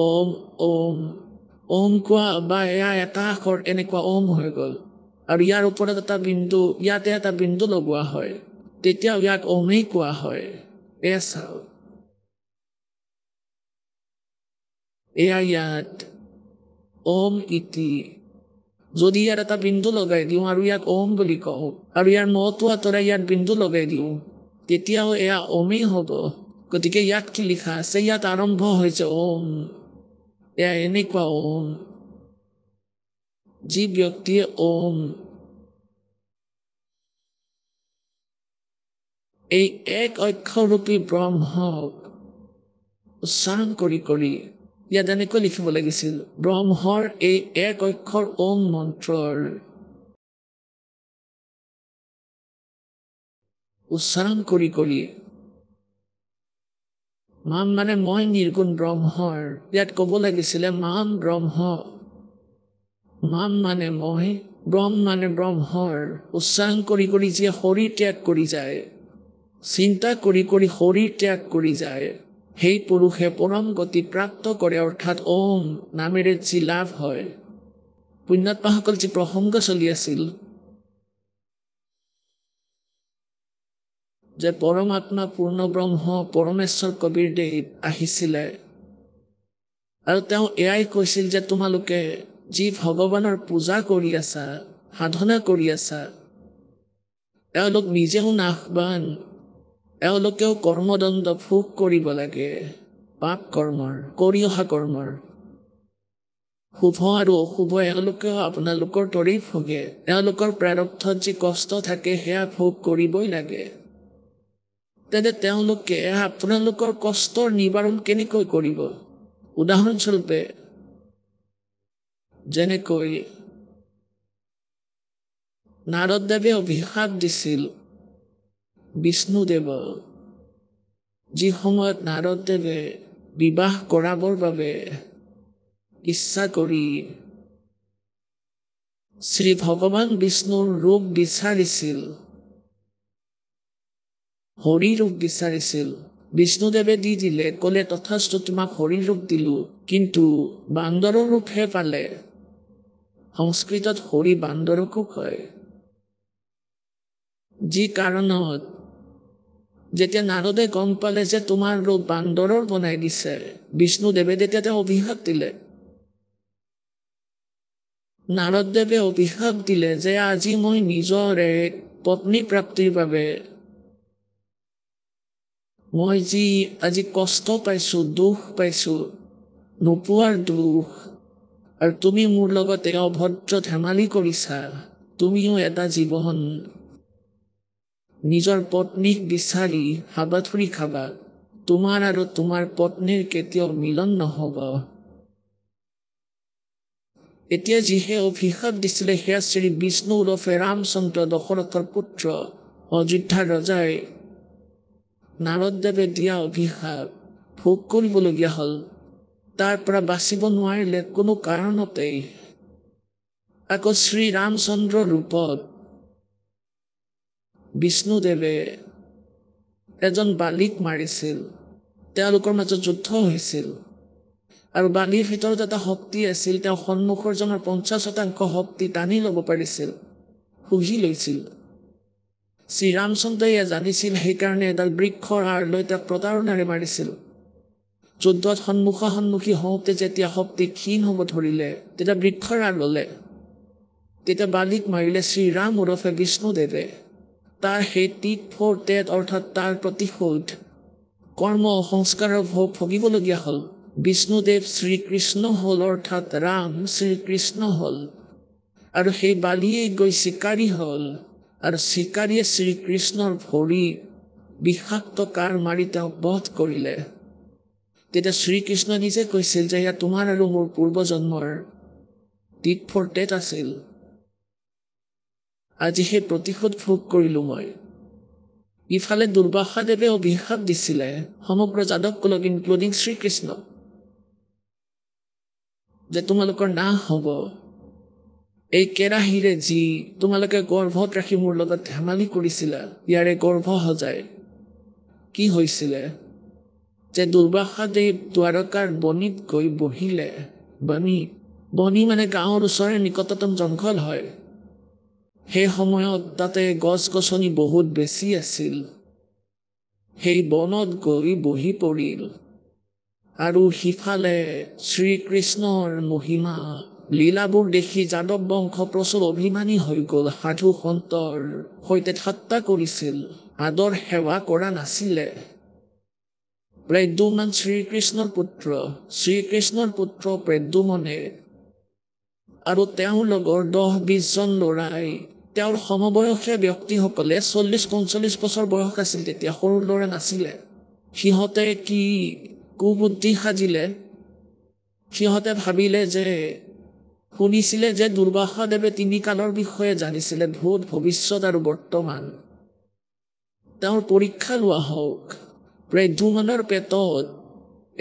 ওম ওম ওম কোৱা বা এয়া এটা আখৰ এনেকুৱা ওম হৈ গ'ল আৰু ইয়াৰ ওপৰত এটা বিন্দু, ইয়াতে এটা বিন্দু লগোৱা হয়, তেতিয়াও ইয়াক ওমেই কোৱা হয়। এয়া চাও, এয়া ইয়াত ওম ইতি, যদি ইয়াত এটা বিন্দু লগাই দিওঁ আৰু ইয়াক ওম বুলি কওঁ আৰু ইয়াৰ মটো আঁতৰাই ইয়াত বিন্দু লগাই দিওঁ, তেতিয়াও এয়া ওমেই হ'ব। গতিকে ইয়াত কি লিখা আছে? ইয়াত আৰম্ভ হৈছে ওম। এয়া এনেকুৱা ওম, যি ব্যক্তিয়ে ওম এই এক অক্ষৰৰূপী ব্ৰহ্মক উচ্চাৰণ কৰি কৰি, ইয়াত এনেকৈ লিখিব লাগিছিল, ব্ৰহ্মৰ এই এক অক্ষৰ ওম মন্ত্ৰৰ উচ্চাৰণ কৰি কৰি, মাম মানে মই নিৰ্গুণ ব্ৰহ্মৰ, ইয়াত ক'ব লাগিছিলে মাম ব্ৰহ্ম, মাম মানে মই, ব্ৰহ্ম মানে ব্ৰহ্মৰ উচ্চাৰণ কৰি কৰি যিয়ে শৰীৰ ত্যাগ কৰি যায়, চিন্তা কৰি কৰি শৰীৰ ত্যাগ কৰি যায়, সেই পুৰুষে পৰম গতি প্ৰাপ্ত কৰে। অৰ্থাৎ ওম নামেৰে যি লাভ হয়। পুণ্যাত্মাসকল যি প্ৰসংগ চলি আছিল যে পৰমাত্মা পূৰ্ণ ব্ৰহ্ম পৰমেশ্বৰ কবীৰদেৱ আহিছিলে আৰু তেওঁ এয়াই কৈছিল যে তোমালোকে যি ভগৱানৰ পূজা কৰি আছা, সাধনা কৰি আছা, এওঁলোক নিজেও নাশবান, এওঁলোকেও কৰ্মদণ্ড ভোগ কৰিব লাগে, পাপ কৰ্মৰ, কৰি অহা কৰ্মৰ, শুভ আৰু অশুভ এওঁলোকেও আপোনালোকৰ দৰেই ভোগে। এওঁলোকৰ প্ৰাৰব্ধত যি কষ্ট থাকে সেয়া ভোগ কৰিবই লাগে। তেন্তে তেওঁলোকে আপোনালোকৰ কষ্টৰ নিবাৰণ কেনেকৈ কৰিব? উদাহৰণস্বৰূপে যেনেকৈ নাৰদদেৱে অভিশাপ দিছিল বিষ্ণুদেৱক, যি সময়ত নাৰদদেৱে বিবাহ কৰাবৰ বাবে ইচ্ছা কৰি শ্ৰী ভগৱান বিষ্ণুৰ ৰূপ বিচাৰিছিল, হৰি ৰূপ বিচাৰিছিল, বিষ্ণুদেৱে দি দিলে, ক'লে তথাস্তু তোমাক হৰি ৰূপ দিলো, কিন্তু বান্দৰৰ ৰূপহে পালে। সংস্কৃতত হৰি বান্দৰকো কয়। যি কাৰণত যেতিয়া নাৰদে গম পালে যে তোমাৰ ৰূপ বান্দৰৰ বনাই দিছে, বিষ্ণুদেৱে তেতিয়া তেওঁ অভিশাপ দিলে। নাৰদদেৱে অভিশাপ দিলে যে আজি মই নিজৰ এক পত্নী প্ৰাপ্তিৰ বাবে মই যি আজি কষ্ট পাইছো, দুখ পাইছো, নোপোৱাৰ দুখ, আৰু তুমি মোৰ লগতে অভদ্ৰ ধেমালি কৰিছা, তুমিও এটা জীৱন নিজৰ পত্নীক বিচাৰি হাবাথুৰি খাবা, তোমাৰ আৰু তোমাৰ পত্নীৰ কেতিয়াও মিলন নহ'ব। এতিয়া যিহে অভিশাপ দিছিলে সেয়া শ্ৰী বিষ্ণু ওৰফে ৰামচন্দ্ৰ দশৰথৰ পুত্ৰ অযোধ্যাৰ ৰজাই নাৰদদেৱে দিয়া অভিশাপ ভোগ কৰিবলগীয়া হ'ল। তাৰ পৰা বাচিব নোৱাৰিলে কোনো কাৰণতেই। আকৌ শ্ৰী ৰামচন্দ্ৰৰ ৰূপত বিষ্ণুদেৱে এজন বালিক মাৰিছিল, তেওঁলোকৰ মাজত যুদ্ধ হৈছিল আৰু বালিৰ ভিতৰত এটা শক্তি আছিল, তেওঁ সন্মুখৰ জনৰ 50% শক্তি টানি ল'ব পাৰিছিল, শুহি লৈছিল। শ্ৰীৰামচন্দ্ৰই জানিছিল, সেইকাৰণে এডাল বৃক্ষৰ আঁৰ লৈ তেওঁক প্ৰতাৰণাৰে মাৰিছিল। যুদ্ধত সন্মুখী হওঁতে যেতিয়া শক্তি ক্ষীণ হ'ব ধৰিলে, তেতিয়া বৃক্ষৰ আঁৰ ল'লে। তেতিয়া বালিক মাৰিলে শ্ৰীৰাম ওৰফে বিষ্ণুদেৱে। তাৰ সেই টিট ফৰ টেট অৰ্থাৎ তাৰ প্ৰতিশোধ কৰ্ম সংস্কাৰৰ ভোগ ভুগিবলগীয়া হ'ল। বিষ্ণুদেৱ শ্ৰীকৃষ্ণ হ'ল, অৰ্থাৎ ৰাম শ্ৰীকৃষ্ণ হ'ল। আৰু সেই বালিয়ে গৈ চিকাৰী হ'ল, আৰু চিকাৰীয়ে শ্ৰীকৃষ্ণৰ ভৰি বিষাক্ত কাঁড় মাৰি তেওঁক বধ কৰিলে। তেতিয়া শ্ৰীকৃষ্ণ নিজে কৈছিল যে এয়া তোমাৰ আৰু মোৰ পূৰ্বজন্মৰ টিট ফৰ টেট আছিল। আজি সেই প্ৰতিশোধ ভোগ কৰিলোঁ মই। ইফালে দুৰ্বাসাদেৱে অভিশাপ দিছিলে সমগ্ৰ যাদৱ কুলক ইনক্লুডিং শ্ৰীকৃষ্ণ, যে তোমালোকৰ নাশ হ'ব। এই কেৰাহীৰে যি তোমালোকে গৰ্ভত ৰাখি মোৰ লগত ধেমালি কৰিছিলা, ইয়াৰে গৰ্ভ সজাই কি হৈছিলে যে দুৰ্বাসাদেৱ দ্বাৰকাৰ বনিত গৈ বহিলে। বনি মানে গাঁৱৰ ওচৰৰে নিকটতম জংঘল হয়। সেই সময়ত তাতে গছ গছনি বহুত বেছি আছিল। সেই বনত গৈ বহি পৰিল আৰু সিফালে শ্ৰীকৃষ্ণৰ মহিমা লীলাবোৰ দেখি যাদৱ বংশ প্ৰচুৰ অভিমানী হৈ গ'ল। সাধু সন্তৰ সৈতে ঠাট্টা কৰিছিল, আদৰ সেৱা কৰা নাছিলে। প্ৰদ্যুম্ন শ্ৰীকৃষ্ণৰ পুত্ৰ প্ৰদ্যুম্নে আৰু তেওঁৰ লগৰ 10-20 জন ল'ৰাই, তেওঁৰ সমবয়সীয়া ব্যক্তিসকলে 40-45 বছৰ বয়স আছিল তেতিয়া, সৰু ল'ৰা নাছিলে। সিহঁতে কি কুবুদ্ধি সাজিলে, সিহঁতে ভাবিলে যে শুনিছিলে যে দুৰ্বাসাদেৱে 3 কালৰ বিষয়ে জানিছিলে, ভূত, ভৱিষ্যত আৰু বৰ্তমান। তেওঁৰ পৰীক্ষা লোৱা হওক। প্ৰদ্যুম্নৰ পেটত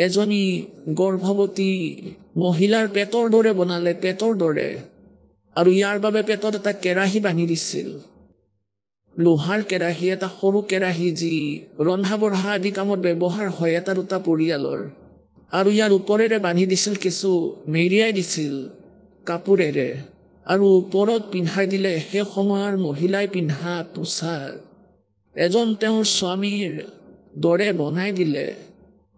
এজনী গৰ্ভৱতী মহিলাৰ পেটৰ দৰে বনালে, পেটৰ দৰে, আৰু ইয়াৰ বাবে পেটত এটা কেৰাহী বান্ধি দিছিল, লোহাৰ কেৰাহী, এটা সৰু কেৰাহী যি ৰন্ধা বঢ়া আদি কামত ব্যৱহাৰ হয় 1-2 পৰিয়ালৰ। আৰু ইয়াৰ ওপৰেৰে বান্ধি দিছিল কিছু, মেৰিয়াই দিছিল কাপোৰেৰে, আৰু ওপৰত পিন্ধাই দিলে সেই সময়ৰ মহিলাই পিন্ধা পোছাক, এজন তেওঁৰ স্বামীৰ দৰে বনাই দিলে।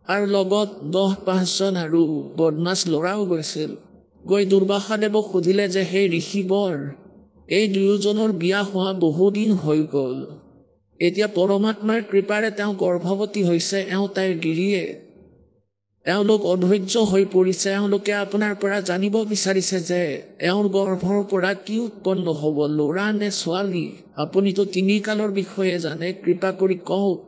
আৰু লগত 10-5 জন আৰু বদমাছ ল'ৰাও গৈছিল। গৈ দুৰ্বাসাদেৱক সুধিলে যে সেই ঋষিবৰ এই দুয়োজনৰ বিয়া হোৱা বহুদিন হৈ গ'ল, এতিয়া পৰমাত্মাৰ কৃপাৰে তেওঁ গৰ্ভৱতী হৈছে, তাইৰ গিৰিয়ে। এওঁলোক অধৈৰ্য হৈ পৰিছে। এওঁলোকে আপোনাৰ পৰা জানিব বিচাৰিছে যে এওঁৰ গৰ্ভৰ পৰা কি উৎপন্ন হ'ব, ল'ৰা নে ছোৱালী। আপুনিতো 3 কালৰ বিষয়ে জানে, কৃপা কৰি কওক।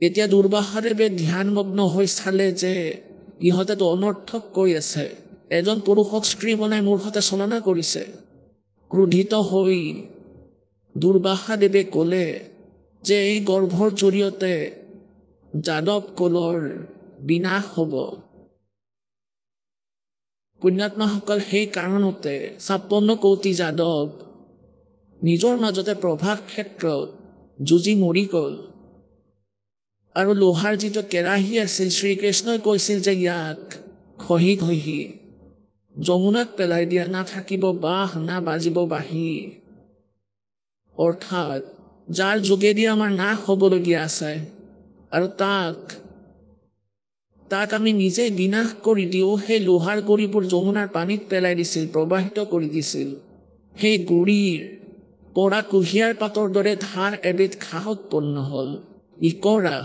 এতিয়া দুৰ্বাসাদেৱে ধ্যানমগ্ন হৈ চালে যে ইহঁতেতো অনৰ্থক কৈ আছে, এজন পুৰুষক স্ত্ৰী বনাই মোৰ সৈতে ছলনা কৰিছে। ক্ৰোধিত হৈ দুৰ্বাসাদেৱে ক'লে যে এই গৰ্ভৰ জৰিয়তে যাদৱ কুলৰ বিনাশ হ'ব। পুণ্যাত্মাসকল, সেই কাৰণতে 56 কোটি যাদৱ নিজৰ মাজতে প্ৰভাস ক্ষেত্ৰত যুঁজি মৰি গ'ল। আৰু লোহাৰ যিটো কেৰাহী আছিল, শ্ৰীকৃষ্ণই কৈছিল যে ইয়াক ঘঁহি যমুনাত পেলাই দিয়া, নাথাকিব বাঁহ না বাজিব বাঁহী, অৰ্থাৎ যাৰ যোগেদি আমাৰ নাশ হ'বলগীয়া আছে, আৰু তাক আমি নিজে বিনাশ কৰি দিওঁ। সেই লোহাৰ গুৰিবোৰ যমুনাৰ পানীত পেলাই দিছিল, প্ৰবাহিত কৰি দিছিল। সেই গুৰিৰ পৰা কুঁহিয়াৰ পাতৰ দৰে ধাৰ এবিধ ঘাঁহ উৎপন্ন হ'ল, ইকৰা।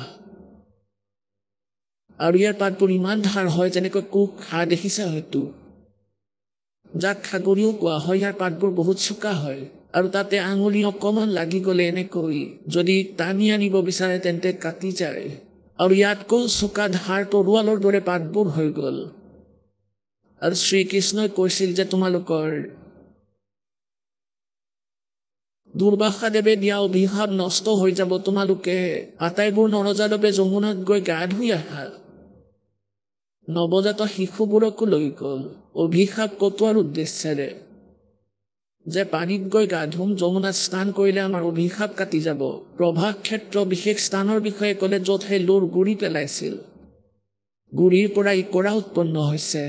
আৰু ইয়াৰ পাতবোৰ ইমান ধাৰ হয়, যেনেকৈ কুক ঘাঁহ দেখিছে হয়তো, যাক খাগৰিও কোৱা হয়। ইয়াৰ পাতবোৰ বহুত চোকা হয়, আৰু তাতে আঙুলি অকণমান লাগি গ'লে এনেকৈ যদি টানি আনিব বিচাৰে তেন্তে কাটি যায়। আৰু ইয়াতকৈ চোকা ধাৰ তৰোৱালৰ দৰে পাতবোৰ হৈ গ'ল। আৰু শ্ৰীকৃষ্ণই কৈছিল যে তোমালোকৰ দুৰ্বাসাদেৱে দিয়া অভিশাপ নষ্ট হৈ যাব, তোমালোকে আটাইবোৰ নৰযাদৱে যমুনাত গৈ গা ধুই আহা। নৱজাত শিশুবোৰকো লৈ গ'ল অভিশাপ কটোৱাৰ উদ্দেশ্যেৰে, যে পানীত গৈ গা ধুম, যমুনাত স্নান কৰিলে আমাৰ অভিশাপ কাটি যাব। প্ৰভাস ক্ষেত্ৰ বিশেষ স্থানৰ বিষয়ে ক'লে, য'ত সেই লোৰ গুৰি পেলাইছিল, গুৰিৰ পৰা ইকৰা উৎপন্ন হৈছে।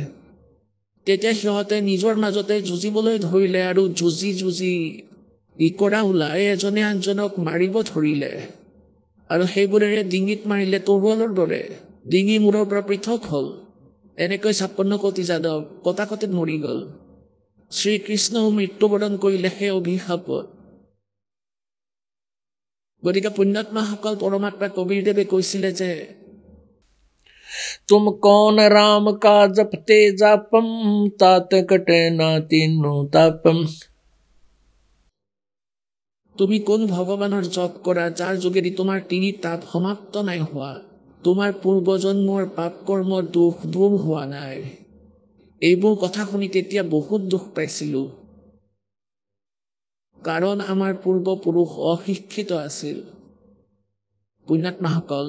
তেতিয়া সিহঁতে নিজৰ মাজতে যুঁজিবলৈ ধৰিলে আৰু যুঁজি যুঁজি ইকৰা ওলাই এজনে আনজনক মাৰিব ধৰিলে আৰু সেইবোৰেৰে ডিঙিত মাৰিলে তৰোৱালৰ দৰে। ডিঙি মূৰৰ পৰা পৃথক হ'ল। এনেকৈ 56 কোটি যাদৱ কটাকটিত মৰি গ'ল। শ্ৰীকৃষ্ণও মৃত্যুবৰণ কৰিলে সেই অভিশাপত। গতিকে পুণ্যাত্মাসকল পৰমাত্মা কবীৰদেৱে কৈছিলে যে तुम कौन राम का जपते जापम तात कटे ना तीनों तापम। তুমি কোন ভগৱানৰ জপ কৰা যাৰ যোগেদি তোমাৰ 3 তাপ সমাপ্ত নাই হোৱা, তোমাৰ পূৰ্বজন্মৰ পাপ কৰ্ম দুখ দূৰ হোৱা নাই। এইবোৰ কথা শুনি তেতিয়া বহুত দুখ পাইছিলোঁ, কাৰণ আমাৰ পূৰ্বপুৰুষ অশিক্ষিত আছিল। পুণ্যাত্মাসকল,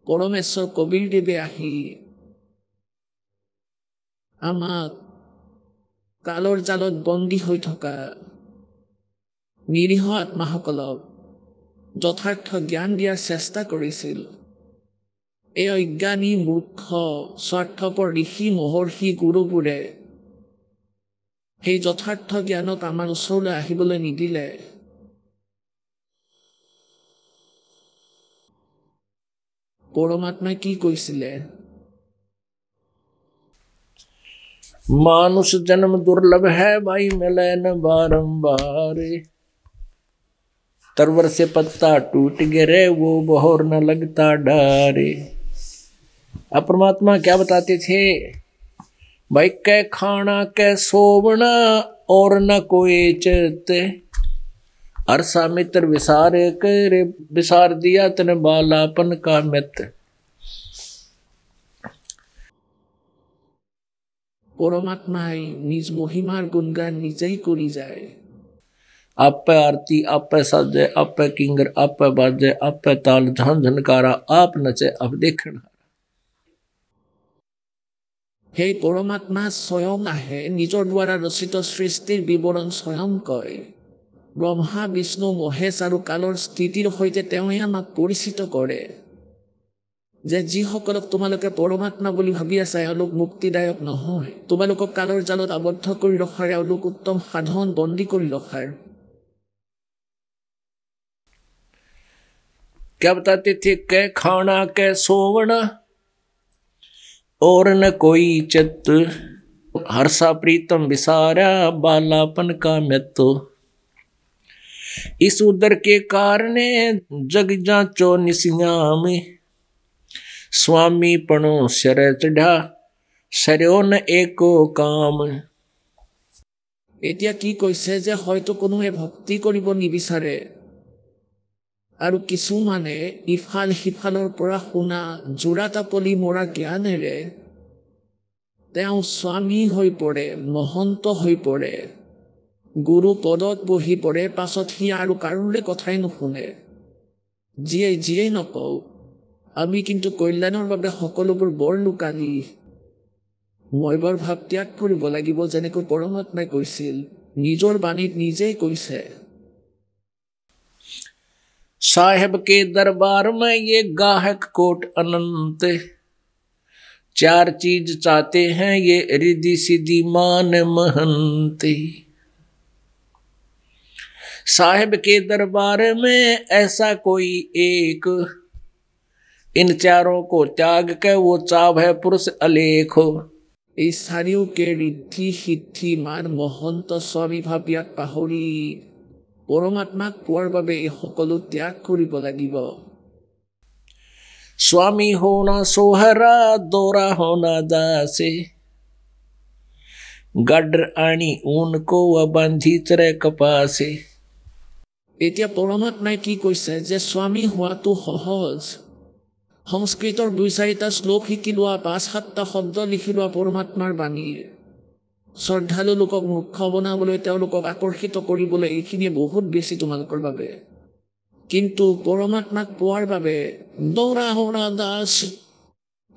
পৰমেশ্বৰ কবীৰদেৱে আহি আমাক কালৰ জালত বন্দী হৈ থকা নিৰীহ আত্মাসকলক যথাৰ্থ জ্ঞান দিয়াৰ চেষ্টা কৰিছিল। এই অজ্ঞানী মূৰ্খ স্বাৰ্থপৰ ঋষি মহৰ্ষি গুৰুবোৰে সেই যথাৰ্থ জ্ঞানক আমাৰ ওচৰলৈ আহিবলৈ নিদিলে। পৰমাত্মাই কি কৈছিলে? मानुष जन्म दुर्लभ है भाई मिले न बारंबार। तरवर से पत्ता टूट गिरे वो बहोर न लगता डारे। अब परमात्मा क्या बताते थे? भाई कै खाना कै सोवना और न कोई चित। अरसा मित्र विसार कर विसार दिया तन बालापन का मित्र। পৰমাত্মাই নিজ মহিমাৰ গুণগান নিজেই কৰি যায়। आपे आरती आपे साजे आपे किंगर आपे बाजे आपे ताल झन झनकारा आप नचे अब देखना। সেই পৰমাত্মা স্বয়ং আহে, নিজৰ দ্বাৰা ৰচিত সৃষ্টিৰ বিৱৰণ স্বয়ং কয়। ব্ৰহ্মা বিষ্ণু মহেশ আৰু কালৰ স্থিতিৰ সৈতে তেওঁৱে আমাক পৰিচিত কৰে যে যিসকলক তোমালোকে পৰমাত্মা বুলি ভাবি আছা এওঁলোক মুক্তিদায়ক নহয়। তোমালোকক কালৰ জালত আবদ্ধ কৰি ৰখাৰ এওঁলোক উত্তম সাধন বন্দী কৰি ৰখাৰ। क्या बताते थे? कै खाना कै सोवना और न कोई चित। हर्षा प्रीतम विसारा बालापन का मित्तो। इस उदर के कारण जग जाचो निसियाम। स्वामी पणो सर चढ़ा सरयो न एको काम। এতিয়া কি কৈছে যে হয়তো কোনোৱে ভক্তি কৰিব নিবিচাৰে আৰু কিছুমানে ইফাল সিফালৰ পৰা শুনা জোৰাতাপলি মৰা জ্ঞানেৰে তেওঁ স্বামী হৈ পৰে, মহন্ত হৈ পৰে, গুৰু পদত বহি পৰে। পাছত সি আৰু কাৰোৰে কথাই নুশুনে। যিয়েই নকওঁ, আমি কিন্তু কল্যাণৰ বাবে সকলোবোৰ বৰ লুকানি। মই বৰ ভাৱ ত্যাগ কৰিব লাগিব, যেনেকৈ পৰমাত্মাই কৈছিল, নিজৰ বাণীত নিজেই কৈছে। साहेब के दरबार में ये गाहक कोट अनंत। 4 चीज चाहते हैं ये रिद्धि सिद्धि मान महंत। साहेब के दरबार में ऐसा कोई एक इन 4 को त्याग के वो चाहे पुरुष अलेख हो। এই চাৰিওকে ঋদ্ধি সিদ্ধি মান মহন্ত স্ববিভাৱ ইয়াক পাহৰি পৰমাত্মাক পোৱাৰ বাবে এই সকলো ত্যাগ কৰিব লাগিব। स्वामी होना सोहरा दोरा होना दासे। गडर आनी ऊन को व बांधी चरे कपासे। এতিয়া পৰমাত্মাই কি কৈছে যে স্বামী হোৱাটো সহজ। সংস্কৃতৰ 2-4টা শ্লোক শিকি লোৱা, 5-7টা শব্দ লিখি লোৱা পৰমাত্মাৰ বাণীৰ। শ্ৰদ্ধালু লোকক মূৰ্খ বনাবলৈ, তেওঁলোকক আকৰ্ষিত কৰিবলৈ এইখিনিয়ে বহুত বেছি তোমালোকৰ বাবে। কিন্তু পৰমাত্মাক পোৱাৰ বাবে দৌৰা হোৱা দাস।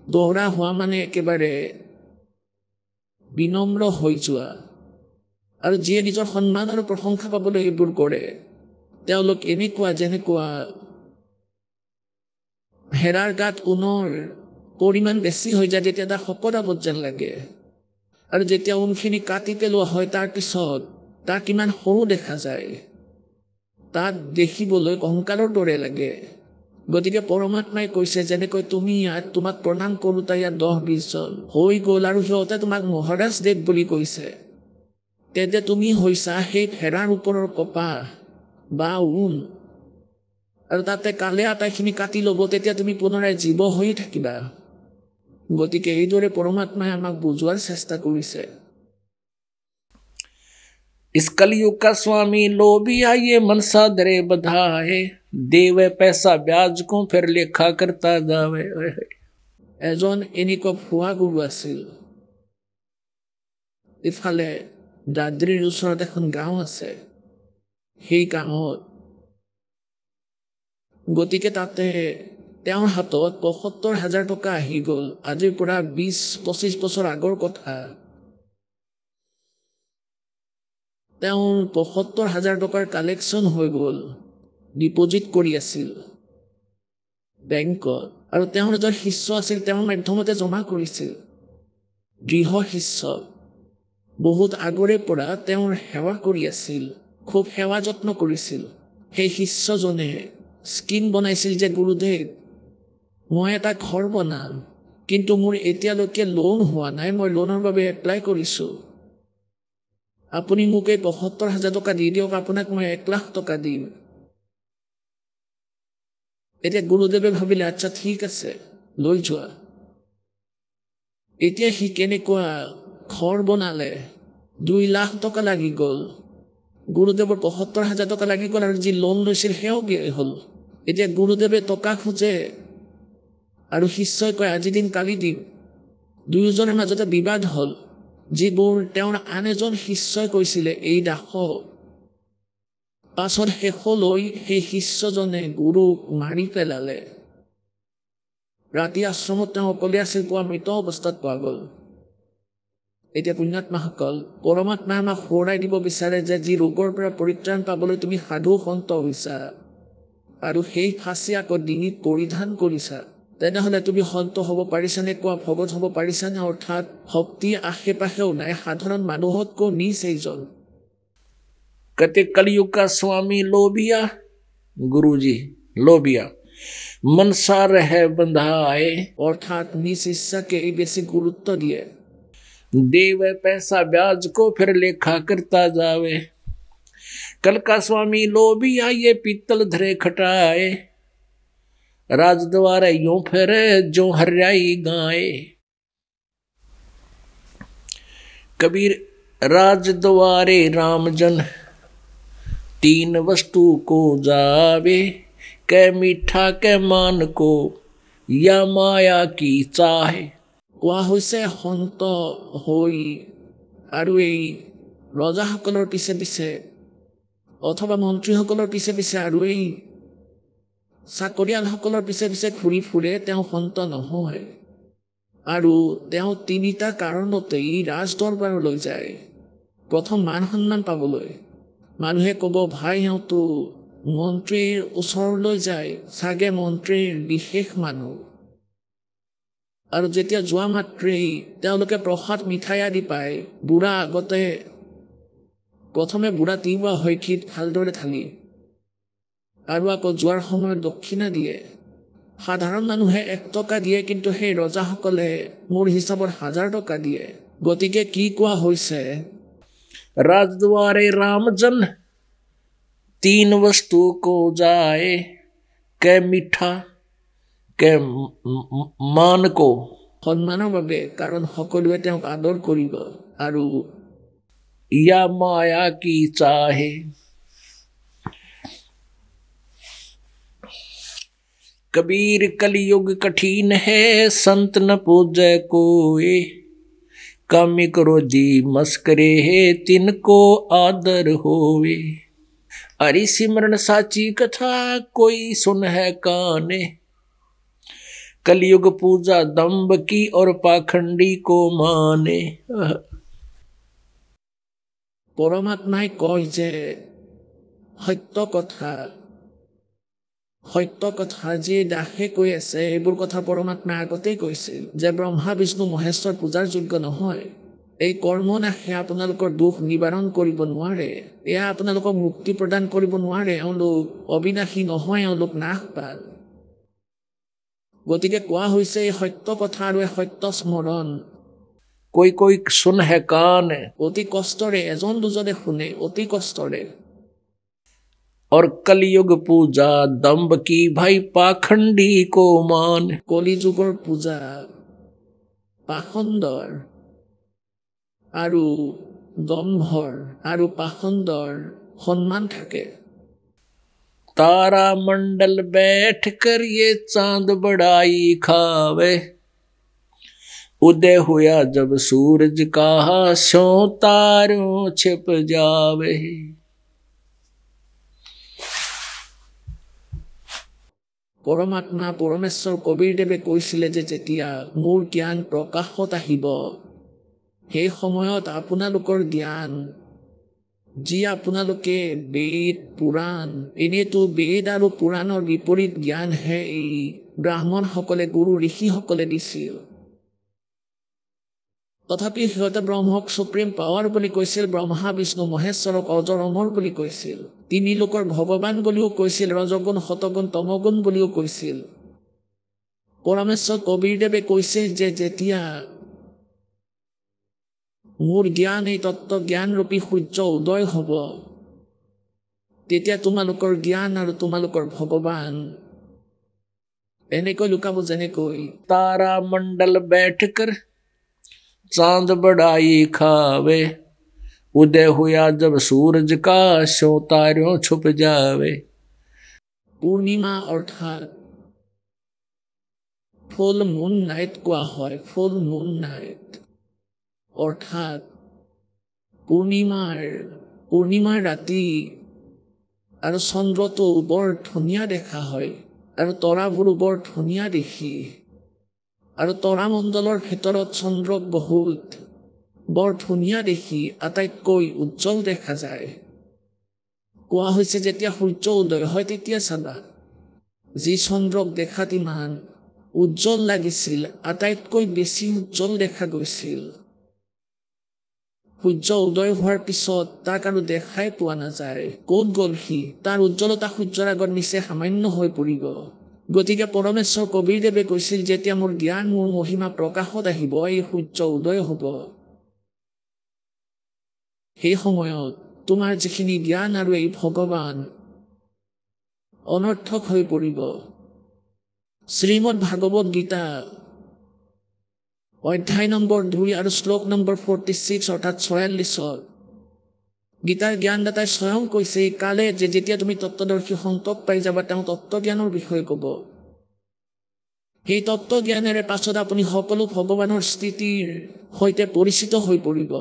দৌৰা হোৱা মানে একেবাৰে বিনম্ৰ হৈ যোৱা। আৰু যিয়ে নিজৰ সন্মান আৰু প্ৰশংসা পাবলৈ এইবোৰ কৰে, তেওঁলোক এনেকুৱা যেনেকুৱা হেৰাৰ গাত ঊণৰ পৰিমাণ বেছি হৈ যায় তেতিয়া তাক শকত আবত যেন লাগে আৰু যেতিয়া ঊণখিনি কাটি পেলোৱা হয় তাৰপিছত তাক কিমান সৰু দেখা যায় তাক দেখিবলৈ কংকালৰ দৰে লাগে গতিকে পৰমাত্মাই কৈছে যেনেকৈ তুমি ইয়াত তোমাক প্ৰণাম কৰোঁতা ইয়াত 10-20 জন হৈ গ'ল আৰু সিহঁতে তোমাক মহাৰাজ দেৱ বুলি কৈছে তেন্তে তুমি হৈছা সেই ভেড়াৰ ওপৰৰ কপাহ বা ঊণ আৰু তাতে কালে আটাইখিনি কাটি ল'ব তেতিয়া তুমি পুনৰাই জীৱ হৈ থাকিবা গতিকে এইদৰে পৰমাত্মাই আমাক বুজোৱাৰ চেষ্টা কৰিছে इस कलयुग का स्वामी लोभिया ये मनसा दरे बधाए देवे पैसा ब्याज को फिर लेखा करता जावे এজন এনেকুৱা ভুৱা গুৰু আছিল ইফালে দাদ্ৰিৰ ওচৰত এখন গাঁও আছে সেই গাঁৱত গতিকে তাতে তেওঁৰ হাতত ৭৫,০০০ টকা আহি গ'ল আজিৰ পৰা ২০-২৫ বছৰ আগৰ কথা তেওঁৰ ৭৫,০০০ টকাৰ কালেকশ্যন হৈ গ'ল ডিপজিট কৰি আছিল বেংকত আৰু তেওঁৰ এজন শিষ্য আছিল তেওঁৰ মাধ্যমতে জমা কৰিছিল দৃঢ় শিষ্য বহুত আগৰে পৰা তেওঁৰ সেৱা কৰি আছিল খুব সেৱা যত্ন কৰিছিল সেই শিষ্যজনে স্কিম বনাইছিল যে গুৰুদেৱ মই এটা ঘৰ বনাম কিন্তু মোৰ এতিয়ালৈকে লোন হোৱা নাই মই লোনৰ বাবে এপ্লাই কৰিছোঁ আপুনি মোক এই ৭৫,০০০ টকা দি দিয়ক আপোনাক মই ১,০০,০০০ টকা দিম এতিয়া গুৰুদেৱে ভাবিলে আচ্ছা ঠিক আছে লৈ যোৱা এতিয়া সি কেনেকুৱা ঘৰ বনালে ২,০০,০০০ টকা লাগি গ'ল গুৰুদেৱৰ ৭৫,০০০ টকা লাগি গ'ল আৰু যি লোন লৈছিল সেয়াও ব্যয় হ'ল এতিয়া গুৰুদেৱে টকা খোজে আৰু শিষ্যই কয় আজি দিন কালি দিম দুয়োজনৰ মাজতে বিবাদ হ'ল যিবোৰ তেওঁৰ আন এজন শিষ্যই কৈছিলে এই দাসক পাছত শেষলৈ সেই শিষ্যজনে গুৰুক মাৰি পেলালে ৰাতি আশ্ৰমত তেওঁ অকলে আছিল পোৱা মৃত অৱস্থাত পোৱা গ'ল এতিয়া পুণ্যাত্মাসকল পৰমাত্মাই আমাক সোঁৱৰাই দিব বিচাৰে যে যি ৰোগৰ পৰা পৰিত্ৰাণ পাবলৈ তুমি সাধু সন্ত হৈছা আৰু সেই ফাঁচি আকৌ ডিঙিত পৰিধান কৰিছা তেনেহ'লে তুমি সন্ত হ'ব পাৰিছানে কোৱা ভগত হ'ব পাৰিছানে অৰ্থাৎ শক্তি আশে পাশেও নাই সাধাৰণ মানুহতকৈ নিচ এইজন कहते कलयुग का स्वामी लोभिया गुरुजी लोभिया मनसा रहे बंधाए অৰ্থাৎ নিজ ইচ্ছাকে এই বেছি গুৰুত্ব দিয়ে देवे पैसा ब्याज को फिर लेखा करता जावे कल का स्वामी लोभिया ये पीतल धरे खटाए राजद्वारे यूं फिरे जो हरियाई गाए कबीर राजद्वारे रामजन 3 वस्तु को जावे कै मीठा कै मान को या माया की चाहे কোৱা হৈছে সন্ত হৈ আৰু এই ৰজাসকলৰ পিছে পিছে অথবা মন্ত্ৰীসকলৰ পিছে পিছে আৰু এই চাকৰিয়ালসকলৰ পিছে পিছে ঘূৰি ফুৰে তেওঁ সন্ত নহয় আৰু তেওঁ 3টা কাৰণতেই ৰাজদৰবাৰলৈ যায় প্ৰথম মান সন্মান পাবলৈ মানুহে ক'ব ভাই এওঁতো মন্ত্ৰীৰ ওচৰলৈ যায় চাগে মন্ত্ৰীৰ বিশেষ মানুহ আৰু যেতিয়া যোৱা মাত্ৰেই তেওঁলোকে প্ৰসাদ মিঠাই আদি পায় বুঢ়া আগতে প্ৰথমে বুঢ়া তিওৱা হয় ক্ষীত ভালদৰে ঢালি আৰু আকৌ যোৱাৰ সময়ত দক্ষিণা দিয়ে সাধাৰণ মানুহে 1 টকা দিয়ে কিন্তু সেই ৰজাসকলে মোৰ হিচাপত 1000 টকা দিয়ে গতিকে কি কোৱা হৈছে राजद्वारे रामजन 3 वस्तु को जाए कै मीठा कै मान को সন্মানৰ বাবে কাৰণ সকলোৱে তেওঁক আদৰ কৰিব আৰু या माया की चाहे कबीर कलयुग कठिन है संत न पूजै कोई कामी क्रोधी मस्करे है तिनको आदर होवे हरि सिमरन साची कथा कोई सुन है काने कलयुग पूजा दम्भ की और पाखंडी को माने পৰমাত্মাই কয় যে সত্য কথা সত্য কথা যি দাসে কৈ আছে এইবোৰ কথা পৰমাত্মাই আগতেই কৈছিল যে ব্ৰহ্মা বিষ্ণু মহেশ্বৰ পূজাৰ যোগ্য নহয়। এই কৰ্মনাশে আপোনালোকৰ দুখ নিবাৰণ কৰিব নোৱাৰে, এয়া আপোনালোকক মুক্তি প্ৰদান কৰিব নোৱাৰে। এওঁলোক অবিনাশী নহয়, এওঁলোক নাশ পাল। গতিকে কোৱা হৈছে এই সত্য কথা আৰু এই সত্য স্মৰণ कोई कोई सुन है कान অতি কষ্টৰে এজন দুজনে শুনে, অতি কষ্টৰে। और कलयुग पूजा दम्भ की भाई पाखंडी को मान। কলিযুগৰ পূজা পাখণ্ডৰ আৰু দম্ভৰ আৰু পাখণ্ডৰ সন্মান থাকে। तारा मंडल बैठ कर ये चांद बड़ाई खावे, उदय हुआ जब सूरज का स्यों तारों छिप जावे। পৰমাত্মা পৰমেশ্বৰ কবীৰদেৱে কৈছিলে যে যেতিয়া মোৰ জ্ঞান প্ৰকাশত আহিব সেই সময়ত আপোনালোকৰ জ্ঞান যি আপোনালোকে বেদ পুৰাণ, এনেতো বেদ আৰু পুৰাণৰ বিপৰীত জ্ঞানহে এই ব্ৰাহ্মণসকলে গুৰু ঋষিসকলে দিছিল। তথাপি সিহঁতে ব্ৰহ্মক সুপ্ৰিম পাৱাৰ বুলি কৈছিল, ব্ৰহ্মা বিষ্ণু মহেশ্বৰক অজৰ অমৰ বুলি কৈছিল, তিনি লোকৰ ভগৱান বুলিও কৈছিল, ৰজগুণ শতগুণ তমগুণ বুলিও কৈছিল। পৰমেশ্বৰ কবীৰদেৱে কৈছে যে যেতিয়া মোৰ জ্ঞান এই তত্ত্ব জ্ঞানৰূপী সূৰ্য উদয় হ'ব তেতিয়া তোমালোকৰ জ্ঞান আৰু তোমালোকৰ ভগৱান এনেকৈ লুকাব যেনেকৈ तारा मंडल बैठ कर चांद बड़ाई खावे, उदय हुआ जब सूरज का स्यों तारों छुप जावे। পূৰ্ণিমা অৰ্থাৎ ফুল মুন নাইট কোৱা হয়। ফুল মুন নাইট অৰ্থাৎ পূৰ্ণিমাৰ ৰাতি আৰু চন্দ্ৰটো বৰ ধুনীয়া দেখা হয় আৰু তৰাবোৰো বৰ ধুনীয়া দেখি, আৰু তৰামণ্ডলৰ ভিতৰত চন্দ্ৰক বহুত বৰ ধুনীয়া দেখি আটাইতকৈ উজ্জ্বল দেখা যায়। কোৱা হৈছে যেতিয়া সূৰ্য উদয় হয় তেতিয়া চাবা যি চন্দ্ৰক দেখাত ইমান উজ্জ্বল লাগিছিল আটাইতকৈ বেছি উজ্জ্বল দেখা গৈছিল। সূৰ্য উদয় হোৱাৰ পিছত তাক আৰু দেখাই পোৱা নাযায়, ক'ত গ'ল সি, তাৰ উজ্জ্বলতা সূৰ্যৰ আগত নিচে সামান্য হৈ পৰিব। গতিকে পৰমেশ্বৰ কবীৰদেৱে কৈছিল যেতিয়া মোৰ জ্ঞান মোৰ মহিমা প্ৰকাশত আহিব, এই সূৰ্য উদয় হ'ব, সেই সময়ত তোমাৰ যিখিনি জ্ঞান আৰু এই ভগৱান অনৰ্থক হৈ পৰিব। শ্ৰীমদ ভাগৱত গীতা অধ্যায় নম্বৰ 2 আৰু শ্লোক নম্বৰ 46 অৰ্থাৎ 46 গীতাৰ জ্ঞানদাতাই স্বয়ং কৈছে এই কালে যে যেতিয়া তুমি তত্ত্বদৰ্শী সন্তক পাই যাবা তেওঁ তত্ত্বজ্ঞানৰ বিষয়ে ক'ব। সেই তত্ত্বজ্ঞানেৰে পাছত আপুনি সকলো ভগৱানৰ স্থিতিৰ সৈতে পৰিচিত হৈ পৰিব।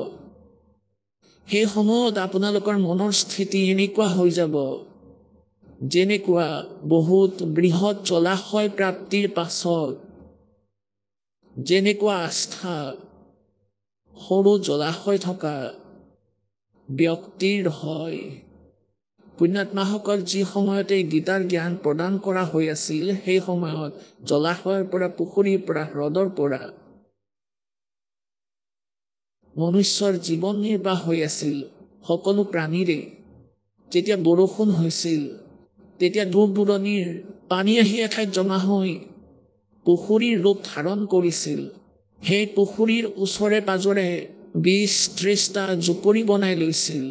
সেই সময়ত আপোনালোকৰ মনৰ স্থিতি এনেকুৱা হৈ যাব যেনেকুৱা বহুত বৃহৎ জলাশয় প্ৰাপ্তিৰ পাছত যেনেকুৱা আস্থা সৰু জলাশয় থকা ব্যক্তিৰ হয়। পুণ্যাত্মাসকল যি সময়তে গীতাৰ জ্ঞান প্ৰদান কৰা হৈ আছিল সেই সময়ত জলাশয়ৰ পৰা, পুখুৰীৰ পৰা, হ্ৰদৰ পৰা মনুষ্যৰ জীৱন নিৰ্বাহ হৈ আছিল সকলো প্ৰাণীৰে। যেতিয়া বৰষুণ হৈছিল তেতিয়া দূৰ দূৰণিৰ পানী আহি এঠাইত জমা হৈ পুখুৰীৰ ৰূপ ধাৰণ কৰিছিল। সেই পুখুৰীৰ ওচৰে পাজৰে 20-30টা জুপুৰি বনাই লৈছিল।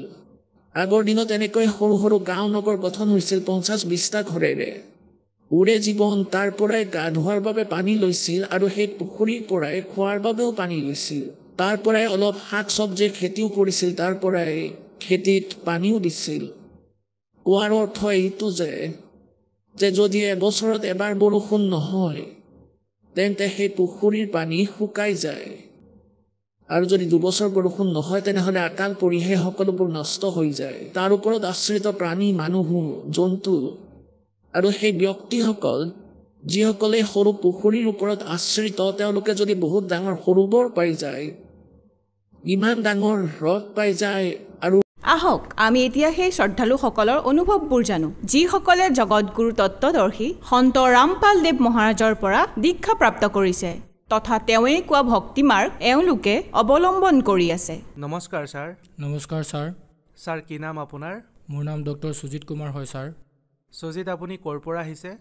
আগৰ দিনত এনেকৈ সৰু সৰু গাঁও নগৰ গঠন হৈছিল 50-20টা ঘৰেৰে। উৰে জীৱন তাৰ পৰাই গা ধোৱাৰ বাবে পানী লৈছিল আৰু সেই পুখুৰীৰ পৰাই খোৱাৰ বাবেও পানী লৈছিল। তাৰ পৰাই অলপ শাক চব্জিৰ খেতিও কৰিছিল, তাৰ পৰাই খেতিত পানীও দিছিল। কোৱাৰ অৰ্থ এইটো যে যদি এবছৰত এবাৰ বৰষুণ নহয় তেন্তে সেই পুখুৰীৰ পানী শুকাই যায়, আৰু যদি 2 বছৰ বৰষুণ নহয় তেনেহ'লে আকাল পৰিহে সকলোবোৰ নষ্ট হৈ যায়। তাৰ ওপৰত আশ্ৰিত প্ৰাণী, মানুহ, জন্তু আৰু সেই ব্যক্তিসকল যিসকলে সৰু পুখুৰীৰ ওপৰত আশ্ৰিত তেওঁলোকে যদি বহুত ডাঙৰ সৰোবৰ পাই যায়, ইমান ডাঙৰ হ্ৰদ পাই যায় আৰু আহক আমি এতিয়া সেই শ্ৰদ্ধালুসকলৰ অনুভৱবোৰ জানো যিসকলে জগতগুৰু তত্ত্বদৰ্শী সন্ত ৰামপাল দেৱ মহাৰাজৰ পৰা দীক্ষা প্ৰাপ্ত কৰিছে তথা তেওঁৱে কোৱা ভক্তি মাৰ্গ এওঁলোকে অৱলম্বন কৰি আছে। নমস্কাৰ ছাৰ। নমস্কাৰ ছাৰ। ছাৰ কি নাম আপোনাৰ? মোৰ নাম ডক্টৰ সুজিত কুমাৰ হয় ছাৰ। সুজিত আপুনি ক'ৰ পৰা আহিছে?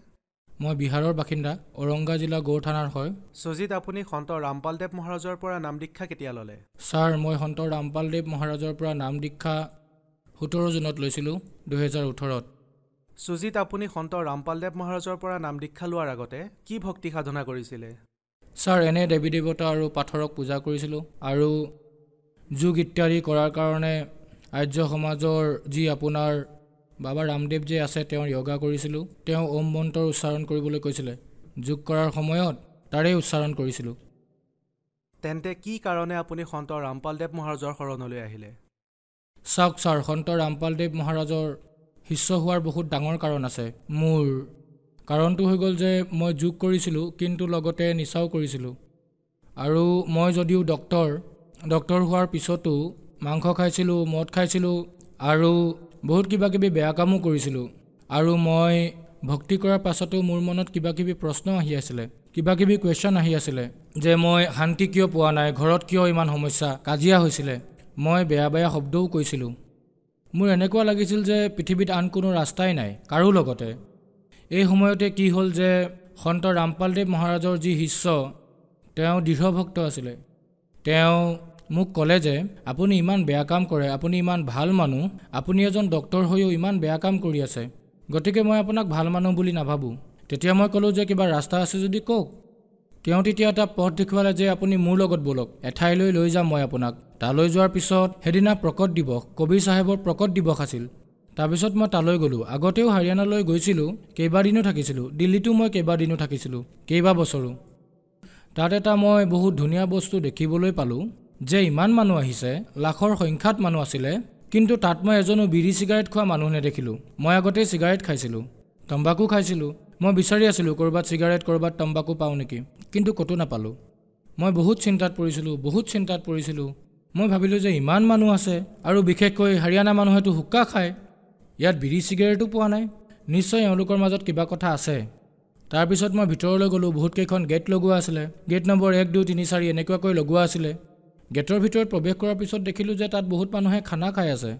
মই বিহাৰৰ বাসিন্দা, ঔৰংগা জিলা গৌৰ থানাৰ হয়। সুজিত আপুনি সন্ত ৰামপাল দেৱ মহাৰাজৰ পৰা নাম দীক্ষা কেতিয়া ল'লে? ছাৰ মই সন্ত ৰামপাল দেৱ মহাৰাজৰ পৰা নাম দীক্ষা 17 জুনত লৈছিলোঁ 2018। সুজিত আপুনি সন্ত ৰামপাল দেৱ মহাৰাজৰ পৰা নাম দীক্ষা লোৱাৰ আগতে কি ভক্তি সাধনা কৰিছিলে? ছাৰ এনে দেৱী দেৱতা আৰু পাথৰক পূজা কৰিছিলোঁ আৰু যোগ ইত্যাদি কৰাৰ কাৰণে আৰ্য সমাজৰ যি আপোনাৰ বাবা ৰামদেৱ যে আছে তেওঁৰ য়োগা কৰিছিলোঁ। তেওঁ ওম মন্ত্ৰৰ উচ্চাৰণ কৰিবলৈ কৈছিলে, যোগ কৰাৰ সময়ত তাৰেই উচ্চাৰণ কৰিছিলোঁ। তেন্তে কি কাৰণে আপুনি সন্ত ৰামপাল দেৱ মহাৰাজৰ শৰণলৈ আহিলে? চাওক ছাৰ, সন্ত ৰামপাল দেৱ মহাৰাজৰ শিষ্য হোৱাৰ বহুত ডাঙৰ কাৰণ আছে। মোৰ কাৰণটো হৈ গ'ল যে মই যোগ কৰিছিলোঁ কিন্তু লগতে নিচাও কৰিছিলোঁ আৰু মই যদিও ডক্টৰ হোৱাৰ পিছতো মাংস খাইছিলোঁ, মদ খাইছিলোঁ আৰু বহুত কিবা কিবি বেয়া কামো কৰিছিলোঁ। আৰু মই ভক্তি কৰাৰ পাছতো মোৰ মনত কিবা কিবি প্ৰশ্ন আহি আছিলে, কিবা কিবি কুৱেশ্যন আহি আছিলে যে মই শান্তি কিয় পোৱা নাই, ঘৰত কিয় ইমান সমস্যা, কাজিয়া হৈছিলে, মই বেয়া বেয়া শব্দও কৈছিলোঁ। মোৰ এনেকুৱা লাগিছিল যে পৃথিৱীত আন কোনো ৰাস্তাই নাই কাৰো লগতে। এই সময়তে কি হ'ল যে সন্ত ৰামপাল দেৱ মহাৰাজৰ যি শিষ্য তেওঁ দৃঢ় ভক্ত আছিলে। তেওঁ মোক ক'লে যে আপুনি ইমান বেয়া কাম কৰে, আপুনি ইমান ভাল মানুহ, আপুনি এজন ডক্টৰ হৈও ইমান বেয়া কাম কৰি আছে, গতিকে মই আপোনাক ভাল মানুহ বুলি নাভাবোঁ। তেতিয়া মই ক'লোঁ যে কিবা ৰাস্তা আছে যদি কওক। তেওঁ তেতিয়া এটা পথ দেখুৱালে যে আপুনি মোৰ লগত বলক, এঠাইলৈ লৈ যাম মই আপোনাক। তালৈ যোৱাৰ পিছত সেইদিনা প্ৰকট দিৱস, কবিৰ চাহেবৰ প্ৰকট দিৱস আছিল। তাৰপিছত মই তালৈ গ'লোঁ। আগতেও হাৰিয়ানালৈ গৈছিলোঁ, কেইবাদিনো থাকিছিলোঁ, দিল্লীতো মই কেইবাদিনো থাকিছিলোঁ, কেইবা বছৰো। তাত এটা মই বহুত ধুনীয়া বস্তু দেখিবলৈ পালোঁ যে ইমান মানুহ আহিছে, লাখৰ সংখ্যাত মানুহ আছিলে, কিন্তু তাত মই এজনো বিড়ি চিগাৰেট খোৱা মানুহ নেদেখিলোঁ। মই আগতে চিগাৰেট খাইছিলোঁ, তম্বাকু খাইছিলোঁ। মই বিচাৰি আছিলোঁ ক'ৰবাত চিগাৰেট, ক'ৰবাত তম্বাকু পাওঁ নেকি, কিন্তু ক'তো নাপালোঁ। মই বহুত চিন্তাত পৰিছিলোঁ। মই ভাবিলোঁ যে ইমান মানুহ আছে আৰু বিশেষকৈ হাৰিয়ানা মানুহেতো হুক্কা খায়, ইয়াত বিড়ি চিগাৰেটো পোৱা নাই, নিশ্চয় এওঁলোকৰ মাজত কিবা কথা আছে। তাৰপিছত মই ভিতৰলৈ গ'লোঁ। বহুতকেইখন গেট লগোৱা আছিলে, গেট নম্বৰ 1, 2, 3, 4 এনেকুৱাকৈ লগোৱা আছিলে। গেটৰ ভিতৰত প্ৰৱেশ কৰাৰ পিছত দেখিলোঁ যে তাত বহুত মানুহে খানা খাই আছে।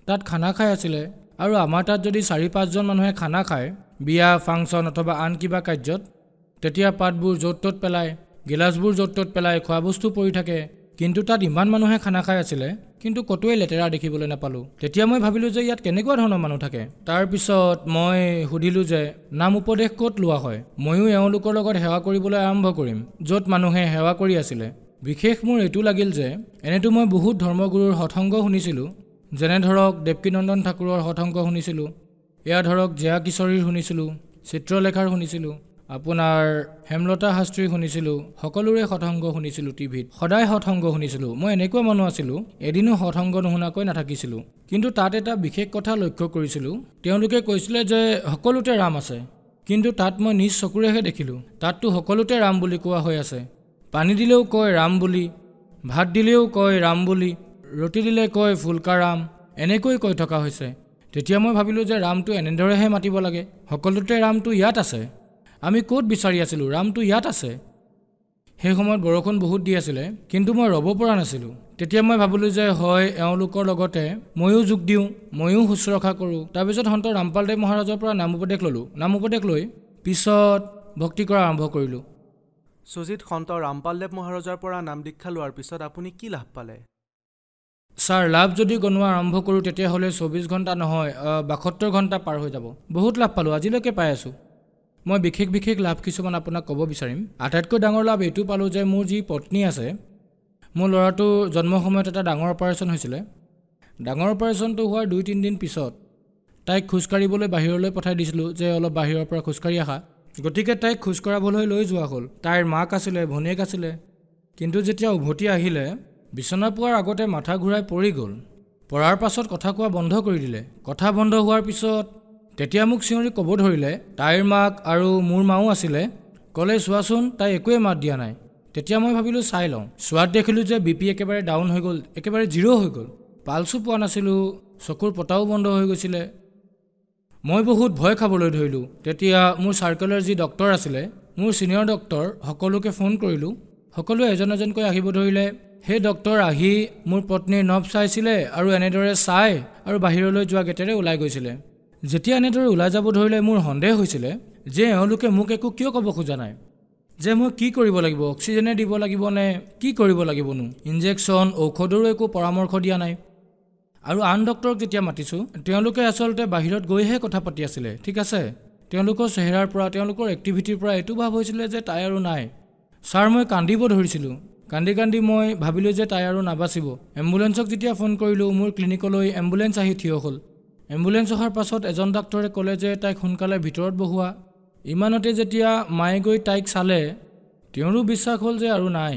তাত খানা খাই আছিলে আৰু আমাৰ তাত যদি 4-5জন মানুহে খানা খায় বিয়া, ফাংচন অথবা আন কিবা কাৰ্যত, তেতিয়া পাতবোৰ য'ত ত'ত পেলায়, গিলাচবোৰ য'ত ত'ত পেলায়, খোৱা বস্তু পৰি থাকে। কিন্তু তাত ইমান মানুহে খানা খাই আছিলে, কিন্তু ক'তোৱে লেতেৰা দেখিবলৈ নাপালোঁ। তেতিয়া মই ভাবিলোঁ যে ইয়াত কেনেকুৱা ধৰণৰ মানুহ থাকে। তাৰপিছত মই সুধিলোঁ যে নাম উপদেশ ক'ত লোৱা হয়, ময়ো এওঁলোকৰ লগত সেৱা কৰিবলৈ আৰম্ভ কৰিম য'ত মানুহে সেৱা কৰি আছিলে। বিশেষ মোৰ এইটো লাগিল যে এনেতো মই বহুত ধৰ্মগুৰুৰ সৎসংগ শুনিছিলোঁ, যেনে ধৰক দেৱকীনন্দন ঠাকুৰৰ সৎসংগ শুনিছিলোঁ, এয়া ধৰক জয়া কিশোৰীৰ শুনিছিলোঁ, চিত্ৰলেখাৰ শুনিছিলোঁ, আপোনাৰ হেমলতা শাস্ত্ৰীৰ শুনিছিলোঁ, সকলোৰে সৎসংগ শুনিছিলোঁ। টিভিত সদায় সৎসংগ শুনিছিলোঁ। মই এনেকুৱা মানুহ আছিলোঁ, এদিনো সৎসংগ নুশুনাকৈ নাথাকিছিলোঁ। কিন্তু তাত এটা বিশেষ কথা লক্ষ্য কৰিছিলোঁ, তেওঁলোকে কৈছিলে যে সকলোতে ৰাম আছে, কিন্তু তাত মই নিজ চকুৰেহে দেখিলোঁ তাততো সকলোতে ৰাম বুলি কোৱা হৈ আছে। পানী দিলেও কয় ৰাম বুলি, ভাত দিলেও কয় ৰাম বুলি, ৰুটি দিলে কয় ফুলকা ৰাম, এনেকৈ কৈ থকা হৈছে। তেতিয়া মই ভাবিলোঁ যে ৰামটো এনেদৰেহে মাতিব লাগে, সকলোতে ৰামটো ইয়াত আছে, আমি ক'ত বিচাৰি আছিলোঁ, ৰামটো ইয়াত আছে। সেই সময়ত বৰষুণ বহুত দি আছিলে, কিন্তু মই ৰ'ব পৰা নাছিলোঁ। তেতিয়া মই ভাবিলোঁ যে হয় এওঁলোকৰ লগতে ময়ো যোগ দিওঁ, ময়ো শুশ্ৰূষা কৰোঁ। তাৰপিছত সন্ত ৰামপাল দেৱ মহাৰাজৰ পৰা নাম উপদেশ ল'লোঁ। নাম উপদেশ লৈ পিছত ভক্তি কৰা আৰম্ভ কৰিলোঁ। সুজিত, সন্ত ৰামপাল দেৱ মহাৰাজৰ পৰা নাম দীক্ষা লোৱাৰ পিছত আপুনি কি লাভ পালে? ছাৰ, লাভ যদি গণোৱা আৰম্ভ কৰোঁ তেতিয়াহ'লে 24 ঘণ্টা নহয় 72 ঘণ্টা পাৰ হৈ যাব। বহুত লাভ পালোঁ, আজিলৈকে পাই আছোঁ। মই বিশেষ লাভ কিছুমান আপোনাক ক'ব বিচাৰিম। আটাইতকৈ ডাঙৰ লাভ এইটো পালোঁ যে মোৰ যি পত্নী আছে, মোৰ ল'ৰাটোৰ জন্মৰ সময়ত এটা ডাঙৰ অপাৰেশ্যন হৈছিলে। ডাঙৰ অপাৰেশ্যনটো হোৱাৰ 2-3 দিন পিছত তাইক খোজকাঢ়িবলৈ বাহিৰলৈ পঠাই দিছিলোঁ যে অলপ বাহিৰৰ পৰা খোজকাঢ়ি আহা। গতিকে তাইক খোজকঢ়াবলৈ লৈ যোৱা হ'ল। তাইৰ মাক আছিলে, ভনীয়েক আছিলে, কিন্তু যেতিয়া উভতি আহিলে বিচনা পোৱাৰ আগতে মাথা ঘূৰাই পৰি গ'ল। পৰাৰ পাছত কথা কোৱা বন্ধ কৰি দিলে। কথা বন্ধ হোৱাৰ পিছত তেতিয়া মোক চিঞৰি ক'ব ধৰিলে, তাইৰ মাক আৰু মোৰ মাও আছিলে, ক'লে চোৱাচোন তাই একোৱে মাত দিয়া নাই। তেতিয়া মই ভাবিলোঁ চাই লওঁ। চোৱাত দেখিলোঁ যে BP একেবাৰে ডাউন হৈ গ'ল, একেবাৰে 0 হৈ গ'ল। পালছো পোৱা নাছিলোঁ, চকুৰ পতাও বন্ধ হৈ গৈছিলে। মই বহুত ভয় খাবলৈ ধৰিলোঁ। তেতিয়া মোৰ চাৰ্কেলৰ যি ডক্টৰ আছিলে, মোৰ ছিনিয়ৰ ডক্টৰ, সকলোকে ফোন কৰিলোঁ। সকলোৱে এজন এজনকৈ আহিব ধৰিলে। সেই ডক্টৰ আহি মোৰ পত্নীৰ নখ চাইছিলে আৰু এনেদৰে চাই আৰু বাহিৰলৈ যোৱা গেটেৰে ওলাই গৈছিলে। যেতিয়া এনেদৰে ওলাই যাব ধৰিলে মোৰ সন্দেহ হৈছিলে যে এওঁলোকে মোক একো কিয় ক'ব খোজা নাই, যে মই কি কৰিব লাগিব, অক্সিজেনে দিব লাগিব নে কি কৰিব লাগিবনো। ইনজেকশ্যন ঔষধৰো একো পৰামৰ্শ দিয়া নাই। আৰু আন ডক্টৰক যেতিয়া মাতিছোঁ, তেওঁলোকে আচলতে বাহিৰত গৈহে কথা পাতি আছিলে। ঠিক আছে, তেওঁলোকৰ চেহেৰাৰ পৰা, তেওঁলোকৰ এক্টিভিটিৰ পৰা এইটো ভাৱ হৈছিলে যে তাই আৰু নাই। ছাৰ, মই কান্দিব ধৰিছিলোঁ। কান্দি কান্দি মই ভাবিলোঁ যে তাই আৰু নাবাচিব। এম্বুলেঞ্চক যেতিয়া ফোন কৰিলোঁ, মোৰ ক্লিনিকলৈ এম্বুলেঞ্চ আহি থিয় হ'ল। এম্বুলেঞ্চ অহাৰ পাছত এজন ডাক্তৰে ক'লে যে তাইক সোনকালে ভিতৰত বহোৱা। ইমানতে যেতিয়া মায়ে গৈ তাইক চালে, তেওঁৰো বিশ্বাস হ'ল যে আৰু নাই।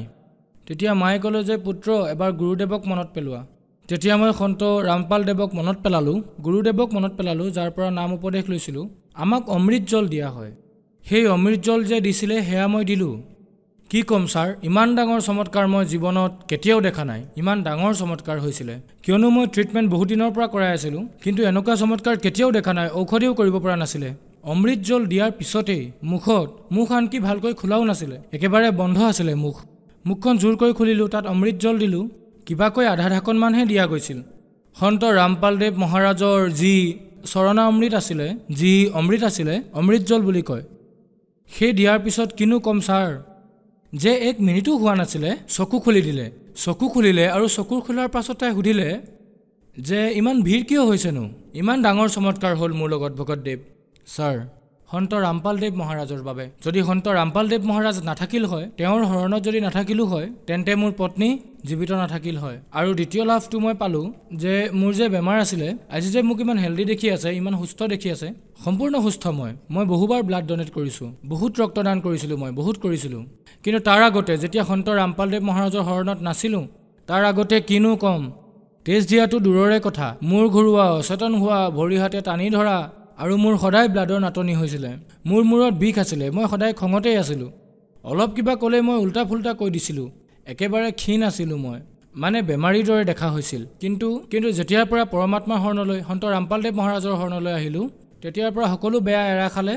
তেতিয়া মায়ে ক'লে যে পুত্ৰ, এবাৰ গুৰুদেৱক মনত পেলোৱা। তেতিয়া মই সন্ত ৰামপাল দেৱক মনত পেলালোঁ, গুৰুদেৱক মনত পেলালোঁ, যাৰ পৰা নাম উপদেশ লৈছিলোঁ। আমাক অমৃত জল দিয়া হয়। সেই অমৃত জল যে দিছিলে সেয়া মই দিলোঁ। কি ক'ম ছাৰ, ইমান ডাঙৰ চমৎকাৰ মই জীৱনত কেতিয়াও দেখা নাই। ইমান ডাঙৰ চমৎকাৰ হৈছিলে, কিয়নো মই ট্ৰিটমেণ্ট বহুত দিনৰ পৰা কৰাই আছিলোঁ, কিন্তু এনেকুৱা চমৎকাৰ কেতিয়াও দেখা নাই। ঔষধেও কৰিব পৰা নাছিলে। অমৃত জল দিয়াৰ পিছতেই মুখ আনকি ভালকৈ খোলাও নাছিলে, একেবাৰে বন্ধ আছিলে মুখখন জোৰ কৰি খুলিলোঁ, তাত অমৃত জল দিলোঁ। কিবাকৈ আধা ঢাকনমানহে দিয়া গৈছিল। সন্ত ৰামপালদেৱ মহাৰাজৰ যি চৰণা অমৃত আছিলে, যি অমৃত আছিলে, অমৃত জল বুলি কয়, সেই দিয়াৰ পিছত কিনো ক'ম ছাৰ, যে 1 মিনিটো হোৱা নাছিলে চকু খুলি দিলে। চকু খুলিলে আৰু চকু খোলাৰ পাছত তাই সুধিলে যে ইমান ভিৰ কিয় হৈছেনো, ইমান ডাঙৰ চমৎকাৰ হ'ল মোৰ লগত ভগতদেৱ। ছাৰ, সন্ত ৰামপালদেৱ মহাৰাজৰ বাবে। যদি সন্ত ৰামপালদেৱ মহাৰাজ নাথাকিল হয়, তেওঁৰ শৰণত যদি নাথাকিলোঁ হয়, তেন্তে মোৰ পত্নী জীৱিত নাথাকিল হয়। আৰু দ্বিতীয় লাভটো মই পালোঁ যে মোৰ যে বেমাৰ আছিলে, আজি যে মোক ইমান হেল্ডি দেখি আছে, ইমান সুস্থ দেখি আছে, সম্পূৰ্ণ সুস্থ। মই বহুবাৰ ব্লাড ডনেট কৰিছোঁ, বহুত ৰক্তদান কৰিছিলোঁ, মই বহুত কৰিছিলোঁ। কিন্তু তাৰ আগতে যেতিয়া সন্ত ৰামপালদেৱ মহাৰাজৰ শৰণত নাছিলোঁ, তাৰ আগতে কিনো ক'ম, তেজ দিয়াটো দূৰৰে কথা, মূৰ ঘূৰোৱা, অচেতন হোৱা, ভৰি হাতে টানি ধৰা, আৰু মোৰ সদায় ব্লাডৰ নাটনি হৈছিলে। মোৰ মূৰত বিষ আছিলে, মই সদায় খঙতেই আছিলোঁ। অলপ কিবা ক'লে মই উল্টা ফুল্টা কৈ দিছিলোঁ। একেবাৰে ক্ষীণ আছিলোঁ মই, মানে বেমাৰীৰ দৰে দেখা হৈছিল। কিন্তু যেতিয়াৰ পৰা পৰমাত্মাৰ শৰণলৈ, সন্ত ৰামপালদেৱ মহাৰাজৰ শৰণলৈ আহিলোঁ, তেতিয়াৰ পৰা সকলো বেয়া এৰা খালে।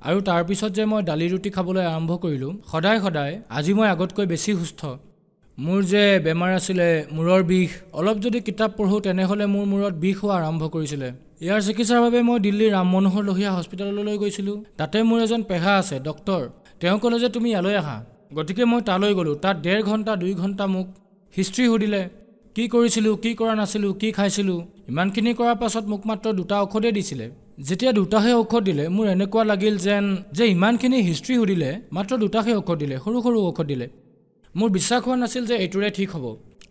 আৰু তাৰপিছত যে মই দালি ৰুটি খাবলৈ আৰম্ভ কৰিলোঁ, সদায় আজি মই আগতকৈ বেছি সুস্থ। মোৰ যে বেমাৰ আছিলে মূৰৰ বিষ, অলপ যদি কিতাপ পঢ়োঁ তেনেহ'লে মোৰ মূৰত বিষ হোৱা আৰম্ভ কৰিছিলে। ইয়াৰ চিকিৎসাৰ বাবে মই দিল্লীৰ ৰাম মনোহৰ লোহিয়া হস্পিটেললৈ গৈছিলোঁ। তাতে মোৰ এজন পেহা আছে, ডক্টৰ। তেওঁ ক'লে যে তুমি ইয়ালৈ আহা। গতিকে মই তালৈ গ'লোঁ। তাত 1.5 ঘণ্টা 2 ঘণ্টা মোক হিষ্ট্ৰী সুধিলে, কি কৰিছিলোঁ, কি কৰা নাছিলোঁ, কি খাইছিলোঁ। ইমানখিনি কৰাৰ পাছত মোক মাত্ৰ 2টা ঔষধে দিছিলে। যেতিয়া 2টাহে ঔষধ দিলে, মোৰ এনেকুৱা লাগিল যে ইমানখিনি হিষ্ট্ৰী সুধিলে, মাত্ৰ 2টাহে ঔষধ দিলে, সৰু ঔষধ দিলে। মোৰ বিশ্বাস হোৱা নাছিল যে এইটোৰে ঠিক হ'ব,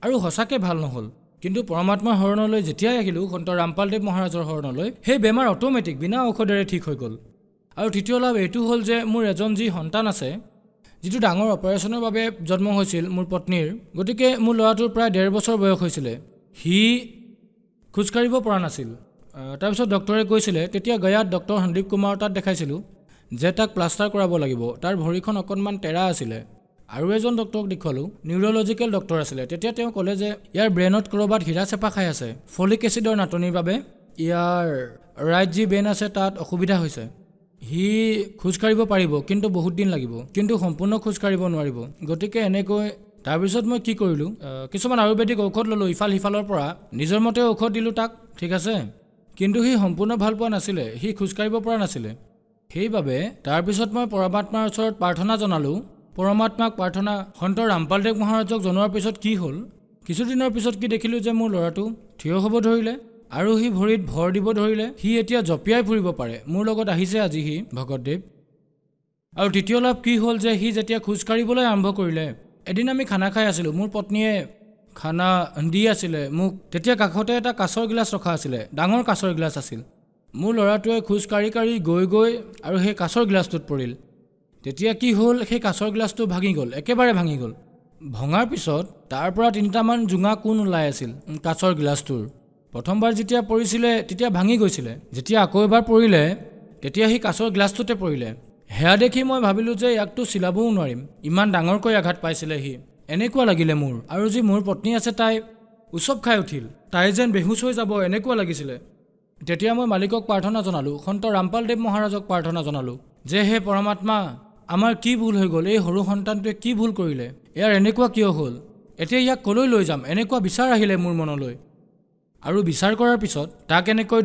আৰু সঁচাকৈ ভাল নহ'ল। কিন্তু পৰমাত্মাৰ শৰণলৈ যেতিয়াই আহিলোঁ, সন্ত ৰামপালদেৱ মহাৰাজৰ শৰণলৈ, সেই বেমাৰ অট'মেটিক বিনা ঔষধেৰে ঠিক হৈ গ'ল। আৰু তৃতীয় লাভ এইটো হ'ল যে মোৰ এজন যি সন্তান আছে, যিটো ডাঙৰ অপাৰেশ্যনৰ বাবে জন্ম হৈছিল মোৰ পত্নীৰ, গতিকে মোৰ ল'ৰাটোৰ প্ৰায় 1.5 বছৰ বয়স হৈছিলে। সি খোজকাঢ়িব পৰা নাছিল। তাৰপিছত ডক্টৰে কৈছিলে, তেতিয়া গয়াত ডক্টৰ সন্দীপ কুমাৰৰ তাত দেখাইছিলোঁ যে তাক প্লাষ্টাৰ কৰাব লাগিব। তাৰ ভৰিখন অকণমান টেৰা আছিলে। আৰু এজন ডক্টৰক দেখুৱালোঁ, নিউৰলজিকেল ডক্টৰ আছিলে। তেতিয়া তেওঁ ক'লে যে ইয়াৰ ব্ৰেইনত ক'ৰবাত হীৰা চেপা খাই আছে, ফলিক এচিডৰ নাটনিৰ বাবে ইয়াৰ ৰাইট যি ব্ৰেইন আছে তাত অসুবিধা হৈছে। সি খোজকাঢ়িব পাৰিব, কিন্তু বহুত দিন লাগিব, কিন্তু সম্পূৰ্ণ খোজকাঢ়িব নোৱাৰিব। গতিকে এনেকৈ তাৰপিছত মই কি কৰিলোঁ, কিছুমান আয়ুৰ্বেদিক ঔষধ ল'লোঁ ইফাল সিফালৰ পৰা, নিজৰ মতে ঔষধ দিলোঁ তাক, ঠিক আছে। কিন্তু সি সম্পূৰ্ণ ভাল পোৱা নাছিলে, সি খোজকাঢ়িব পৰা নাছিলে। সেইবাবে তাৰপিছত মই পৰমাত্মাৰ ওচৰত প্ৰাৰ্থনা জনালোঁ। পৰমাত্মাক প্ৰাৰ্থনা সন্ত ৰামপালদেৱ মহাৰাজক জনোৱাৰ পিছত কি হ'ল, কিছুদিনৰ পিছত কি দেখিলোঁ যে মোৰ ল'ৰাটো থিয় হ'ব ধৰিলে, আৰু সি ভৰিত ভৰ দিব ধৰিলে। সি এতিয়া জঁপিয়াই ফুৰিব পাৰে। মোৰ লগত আহিছে আজি সি, ভগতদেৱ। আৰু তৃতীয় লাভ কি হ'ল যে সি যেতিয়া খোজকাঢ়িবলৈ আৰম্ভ কৰিলে, এদিন আমি খানা খাই আছিলোঁ, মোৰ পত্নীয়ে খানা দি আছিলে মোক। তেতিয়া কাষতে এটা কাঁচৰ গিলাচ ৰখা আছিলে, ডাঙৰ কাঁচৰ গিলাচ আছিল। মোৰ ল'ৰাটোৱে খোজকাঢ়ি গৈ আৰু সেই কাঁচৰ গিলাচটোত পৰিল। তেতিয়া কি হ'ল, সেই কাঁচৰ গিলাচটো ভাঙি গ'ল, একেবাৰে ভাঙি গ'ল। ভঙাৰ পিছত তাৰ পৰা 3টামান জোঙা কোণ ওলাই আছিল কাঁচৰ গিলাচটোৰ। প্ৰথমবাৰ যেতিয়া পৰিছিলে তেতিয়া ভাঙি গৈছিলে, যেতিয়া আকৌ এবাৰ পৰিলে তেতিয়া সি কাঁচৰ গিলাচটোতে পৰিলে। সেয়া দেখি মই ভাবিলোঁ যে ইয়াকতো চিলাবও নোৱাৰিম, ইমান ডাঙৰকৈ আঘাত পাইছিলে সি, এনেকুৱা লাগিলে মোৰ। আৰু যি মোৰ পত্নী আছে তাই উচপ খাই উঠিল। তাই যেন বেহুচ হৈ যাব এনেকুৱা লাগিছিলে। তেতিয়া মই মালিকক প্ৰাৰ্থনা জনালোঁ, সন্ত ৰামপালদেৱ মহাৰাজক প্ৰাৰ্থনা জনালোঁ যে হে পৰমাত্মা, আমাৰ কি ভুল হৈ গ'ল, এই সৰু সন্তানটোৱে কি ভুল কৰিলে, ইয়াৰ এনেকুৱা কিয় হ'ল, এতিয়া ইয়াক কলৈ লৈ যাম, এনেকুৱা বিচাৰ আহিলে মোৰ মনলৈ। আৰু বিচাৰ কৰাৰ পিছত তাক এনেকৈ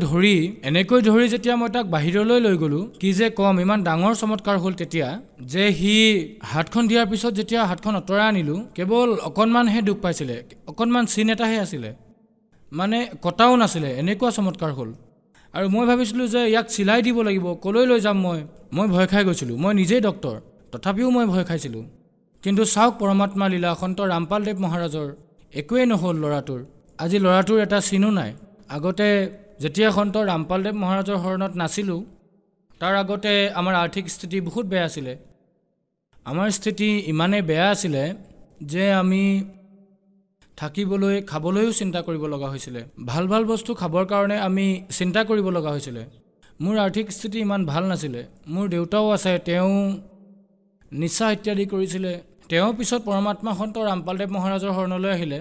ধৰি যেতিয়া মই তাক বাহিৰলৈ লৈ গ'লোঁ, কি যে কম, ইমান ডাঙৰ চমৎকাৰ হ'ল তেতিয়া যে সি হাতখন দিয়াৰ পিছত যেতিয়া হাতখন আঁতৰাই আনিলোঁ, কেৱল অকণমানহে দুখ পাইছিলে, অকণমান চিন এটাহে আছিলে, মানে কটাও নাছিলে, এনেকুৱা চমৎকাৰ হ'ল। আৰু মই ভাবিছিলোঁ যে ইয়াক চিলাই দিব লাগিব, কলৈ লৈ যাম মই ভয় খাই গৈছিলোঁ। মই নিজেই ডক্তৰ, তথাপিও মই ভয় খাইছিলোঁ। কিন্তু চাওক পৰমাত্মা লীলা, সন্ত ৰামপালদেৱ মহাৰাজৰ একোৱেই নহ'ল ল'ৰাটোৰ। আজি ল'ৰাটোৰ এটা চিনো নাই। আগতে যেতিয়া সন্ত ৰামপালদেৱ মহাৰাজৰ শৰণত নাছিলোঁ, তাৰ আগতে আমাৰ আৰ্থিক স্থিতি বহুত বেয়া আছিলে। আমাৰ স্থিতি ইমানেই বেয়া আছিলে যে আমি থাকিবলৈ, খাবলৈও চিন্তা কৰিব লগা হৈছিলে। ভাল ভাল বস্তু খাবৰ কাৰণে আমি চিন্তা কৰিব লগা হৈছিলে। মোৰ আৰ্থিক স্থিতি ইমান ভাল নাছিলে। মোৰ দেউতাও আছে, তেওঁ নিচা ইত্যাদি কৰিছিলে। তেওঁ পিছত পৰমাত্মা সন্ত ৰামপালদেৱ মহাৰাজৰ শৰণলৈ আহিলে।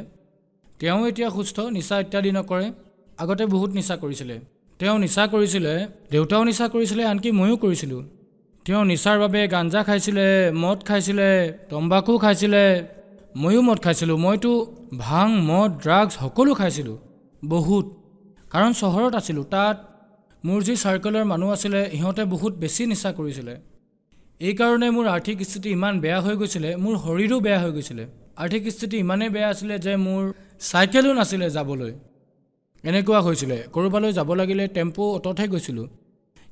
তেওঁ এতিয়া সুস্থ, নিচা ইত্যাদি নকৰে। আগতে বহুত নিচা কৰিছিলে। তেওঁ নিচা কৰিছিলে, দেউতাও নিচা কৰিছিলে, আনকি ময়ো কৰিছিলোঁ। তেওঁ নিচাৰ বাবে গাঞ্জা খাইছিলে, মদ খাইছিলে, তম্বাকু খাইছিলে, ময়ো মদ খাইছিলোঁ। মইতো ভাং, মদ, ড্ৰাগছ সকলো খাইছিলোঁ বহুত। কাৰণ চহৰত আছিলোঁ, তাত মোৰ যি চাৰ্কলৰ মানুহ আছিলে সিহঁতে বহুত বেছি নিচা কৰিছিলে। এইকাৰণে মোৰ আৰ্থিক স্থিতি ইমান বেয়া হৈ গৈছিলে, মোৰ শৰীৰো বেয়া হৈ গৈছিলে। আৰ্থিক স্থিতি ইমানেই বেয়া আছিলে যে মোৰ চাইকেলো নাছিলে যাবলৈ, এনেকুৱা হৈছিলে। ক'ৰবালৈ যাব লাগিলে টেম্পু, অটতহে গৈছিলোঁ।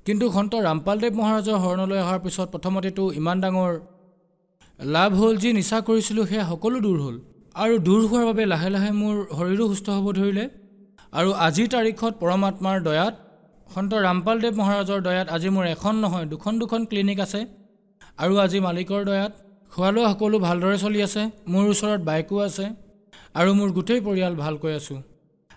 কিন্তু সন্ত ৰামপালদেৱ মহাৰাজৰ শৰণলৈ অহাৰ পিছত প্ৰথমতেতো ইমান ডাঙৰ লাভ হ'ল, যি নিচা কৰিছিলোঁ সেয়া সকলো দূৰ হ'ল। আৰু দূৰ হোৱাৰ বাবে লাহে লাহে মোৰ শৰীৰো সুস্থ হ'ব ধৰিলে। আৰু আজিৰ তাৰিখত পৰমাত্মাৰ দয়াত, সন্ত ৰামপালদেৱ মহাৰাজৰ দয়াত আজি মোৰ এখন নহয় দুখন ক্লিনিক আছে। আৰু আজি মালিকৰ দয়াত খোৱা লোৱা সকলো ভালদৰে চলি আছে। মোৰ ওচৰত বাইকো আছে আৰু মোৰ গোটেই পৰিয়াল ভালকৈ আছোঁ।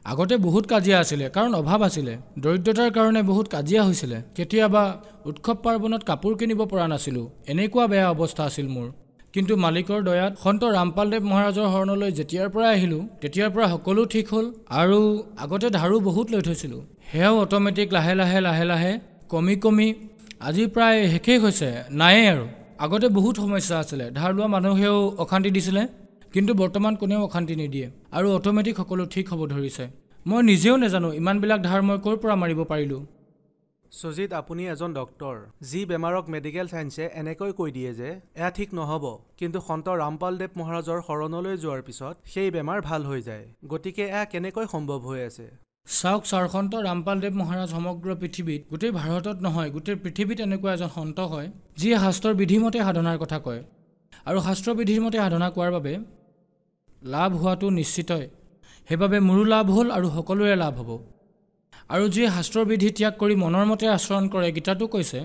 আগতে বহুত কাজিয়া আছিলে, কাৰণ অভাৱ আছিলে, দৰিদ্ৰতাৰ কাৰণে বহুত কাজিয়া হৈছিলে। কেতিয়াবা উৎসৱ পাৰ্বণত কাপোৰ কিনিব পৰা নাছিলোঁ, এনেকুৱা বেয়া অৱস্থা আছিল মোৰ। কিন্তু মালিকৰ দয়াত সন্ত ৰামপালদেৱ মহাৰাজৰ শৰণলৈ যেতিয়াৰ পৰা আহিলোঁ তেতিয়াৰ পৰা সকলো ঠিক হ'ল। আৰু আগতে ধাৰো বহুত লৈ থৈছিলোঁ, সেয়াও অট'মেটিক লাহে লাহে কমি আজি প্ৰায় শেষেই হৈছে, নায়েই আৰু। আগতে বহুত সমস্যা আছিলে, ধাৰ লোৱা মানুহেও অশান্তি দিছিলে, কিন্তু বৰ্তমান কোনেও অশান্তি নিদিয়ে আৰু অট'মেটিক সকলো ঠিক হ'ব ধৰিছে। মই নিজেও নাজানো ইমানবিলাক ধাৰ মই ক'ৰ পৰা মাৰিব পাৰিলোঁ। সুজিত, আপুনি এজন ডক্তৰ, যি বেমাৰক মেডিকেল চায়েন্সে এনেকৈ কৈ দিয়ে যে এয়া ঠিক নহ'ব, কিন্তু সন্ত ৰামপালদেৱ মহাৰাজৰ শৰণলৈ যোৱাৰ পিছত সেই বেমাৰ ভাল হৈ যায়। গতিকে এয়া কেনেকৈ সম্ভৱ হৈ আছে? চাওক ছাৰ, সন্ত ৰামপালদেৱ মহাৰাজ সমগ্ৰ পৃথিৱীত, গোটেই ভাৰতত নহয়, গোটেই পৃথিৱীত এনেকুৱা এজন সন্ত হয় যিয়ে শাস্ত্ৰৰ বিধিমতে সাধনাৰ কথা কয়। আৰু শাস্ত্ৰৰ বিধিৰ মতে সাধনা কোৱাৰ বাবে লাভ হোৱাটো নিশ্চিতই। সেইবাবে মোৰো লাভ হ'ল আৰু সকলোৰে লাভ হ'ব। আৰু যিয়ে শাস্ত্ৰৰ বিধি ত্যাগ কৰি মনৰ মতে আচৰণ কৰে, গীতাটো কৈছে,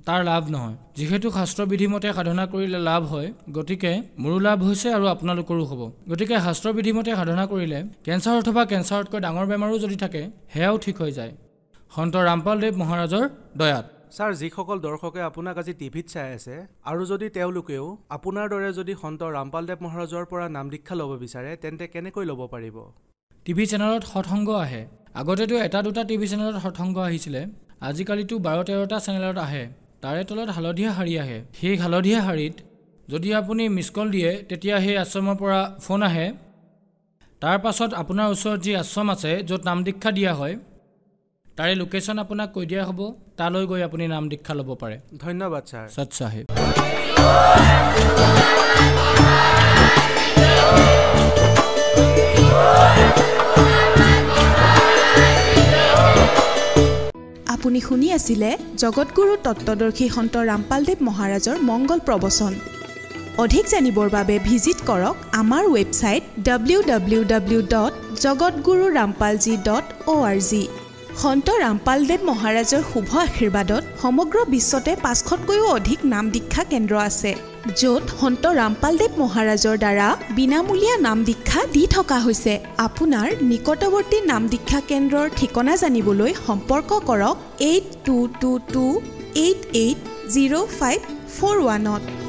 তাৰ লাভ নহয়। যিহেতু শাস্ত্ৰৰ বিধিমতে সাধনা কৰিলে লাভ হয়, গতিকে মোৰো লাভ হৈছে আৰু আপোনালোকৰো হ'ব। গতিকে শাস্ত্ৰৰ বিধিমতে সাধনা কৰিলে কেঞ্চাৰ অথবা কেঞ্চাৰতকৈ ডাঙৰ বেমাৰো যদি থাকে সেয়াও ঠিক হৈ যায়, সন্ত ৰামপালদেৱ মহাৰাজৰ দয়াত। ছাৰ, যিসকল দৰ্শকে আপোনাক আজি টিভিত চাই আছে আৰু যদি তেওঁলোকেও আপোনাৰ দৰে যদি সন্ত ৰামপালদেৱ মহাৰাজৰ পৰা নাম দীক্ষা ল'ব বিচাৰে, তেন্তে কেনেকৈ ল'ব পাৰিব? টিভি চেনেলত সৎসংগ আহে। আগতেতো এটা দুটা টিভি চেনেলত সৎসংগ আহিছিলে, আজিকালিতো 12-13টা চেনেলত আহে। তাৰে তলত হালধীয়া শাৰী আহে। সেই হালধীয়া শাৰীত যদি আপুনি মিছ কল দিয়ে তেতিয়া সেই আশ্ৰমৰ পৰা ফোন আহে। তাৰ পাছত আপোনাৰ ওচৰত যি আশ্ৰম আছে য'ত নাম দীক্ষা দিয়া হয় তাৰে লোকেশ্যন আপোনাক কৈ দিয়া হ'ব, তালৈ গৈ আপুনি নাম দীক্ষা ল'ব পাৰে। ধন্যবাদ ছাৰ। সৎ চাহেব। আপুনি শুনি আছিলে জগতগুৰু তত্ত্বদৰ্শী সন্ত ৰামপালদেৱ মহাৰাজৰ মংগল প্ৰবচন। অধিক জানিবৰ বাবে ভিজিট কৰক আমাৰ ৱেবছাইট www.jagatgururampalji.org। সন্ত ৰামপালদেৱ মহাৰাজৰ শুভ আশীৰ্বাদত সমগ্ৰ বিশ্বতে 500তকৈও অধিক নাম দীক্ষা কেন্দ্ৰ আছে, য'ত সন্ত ৰামপালদেৱ মহাৰাজৰ দ্বাৰা বিনামূলীয়া নাম দীক্ষা দি থকা হৈছে। আপোনাৰ নিকটৱৰ্তী নাম দীক্ষা কেন্দ্ৰৰ ঠিকনা জানিবলৈ সম্পৰ্ক কৰক 8222880541।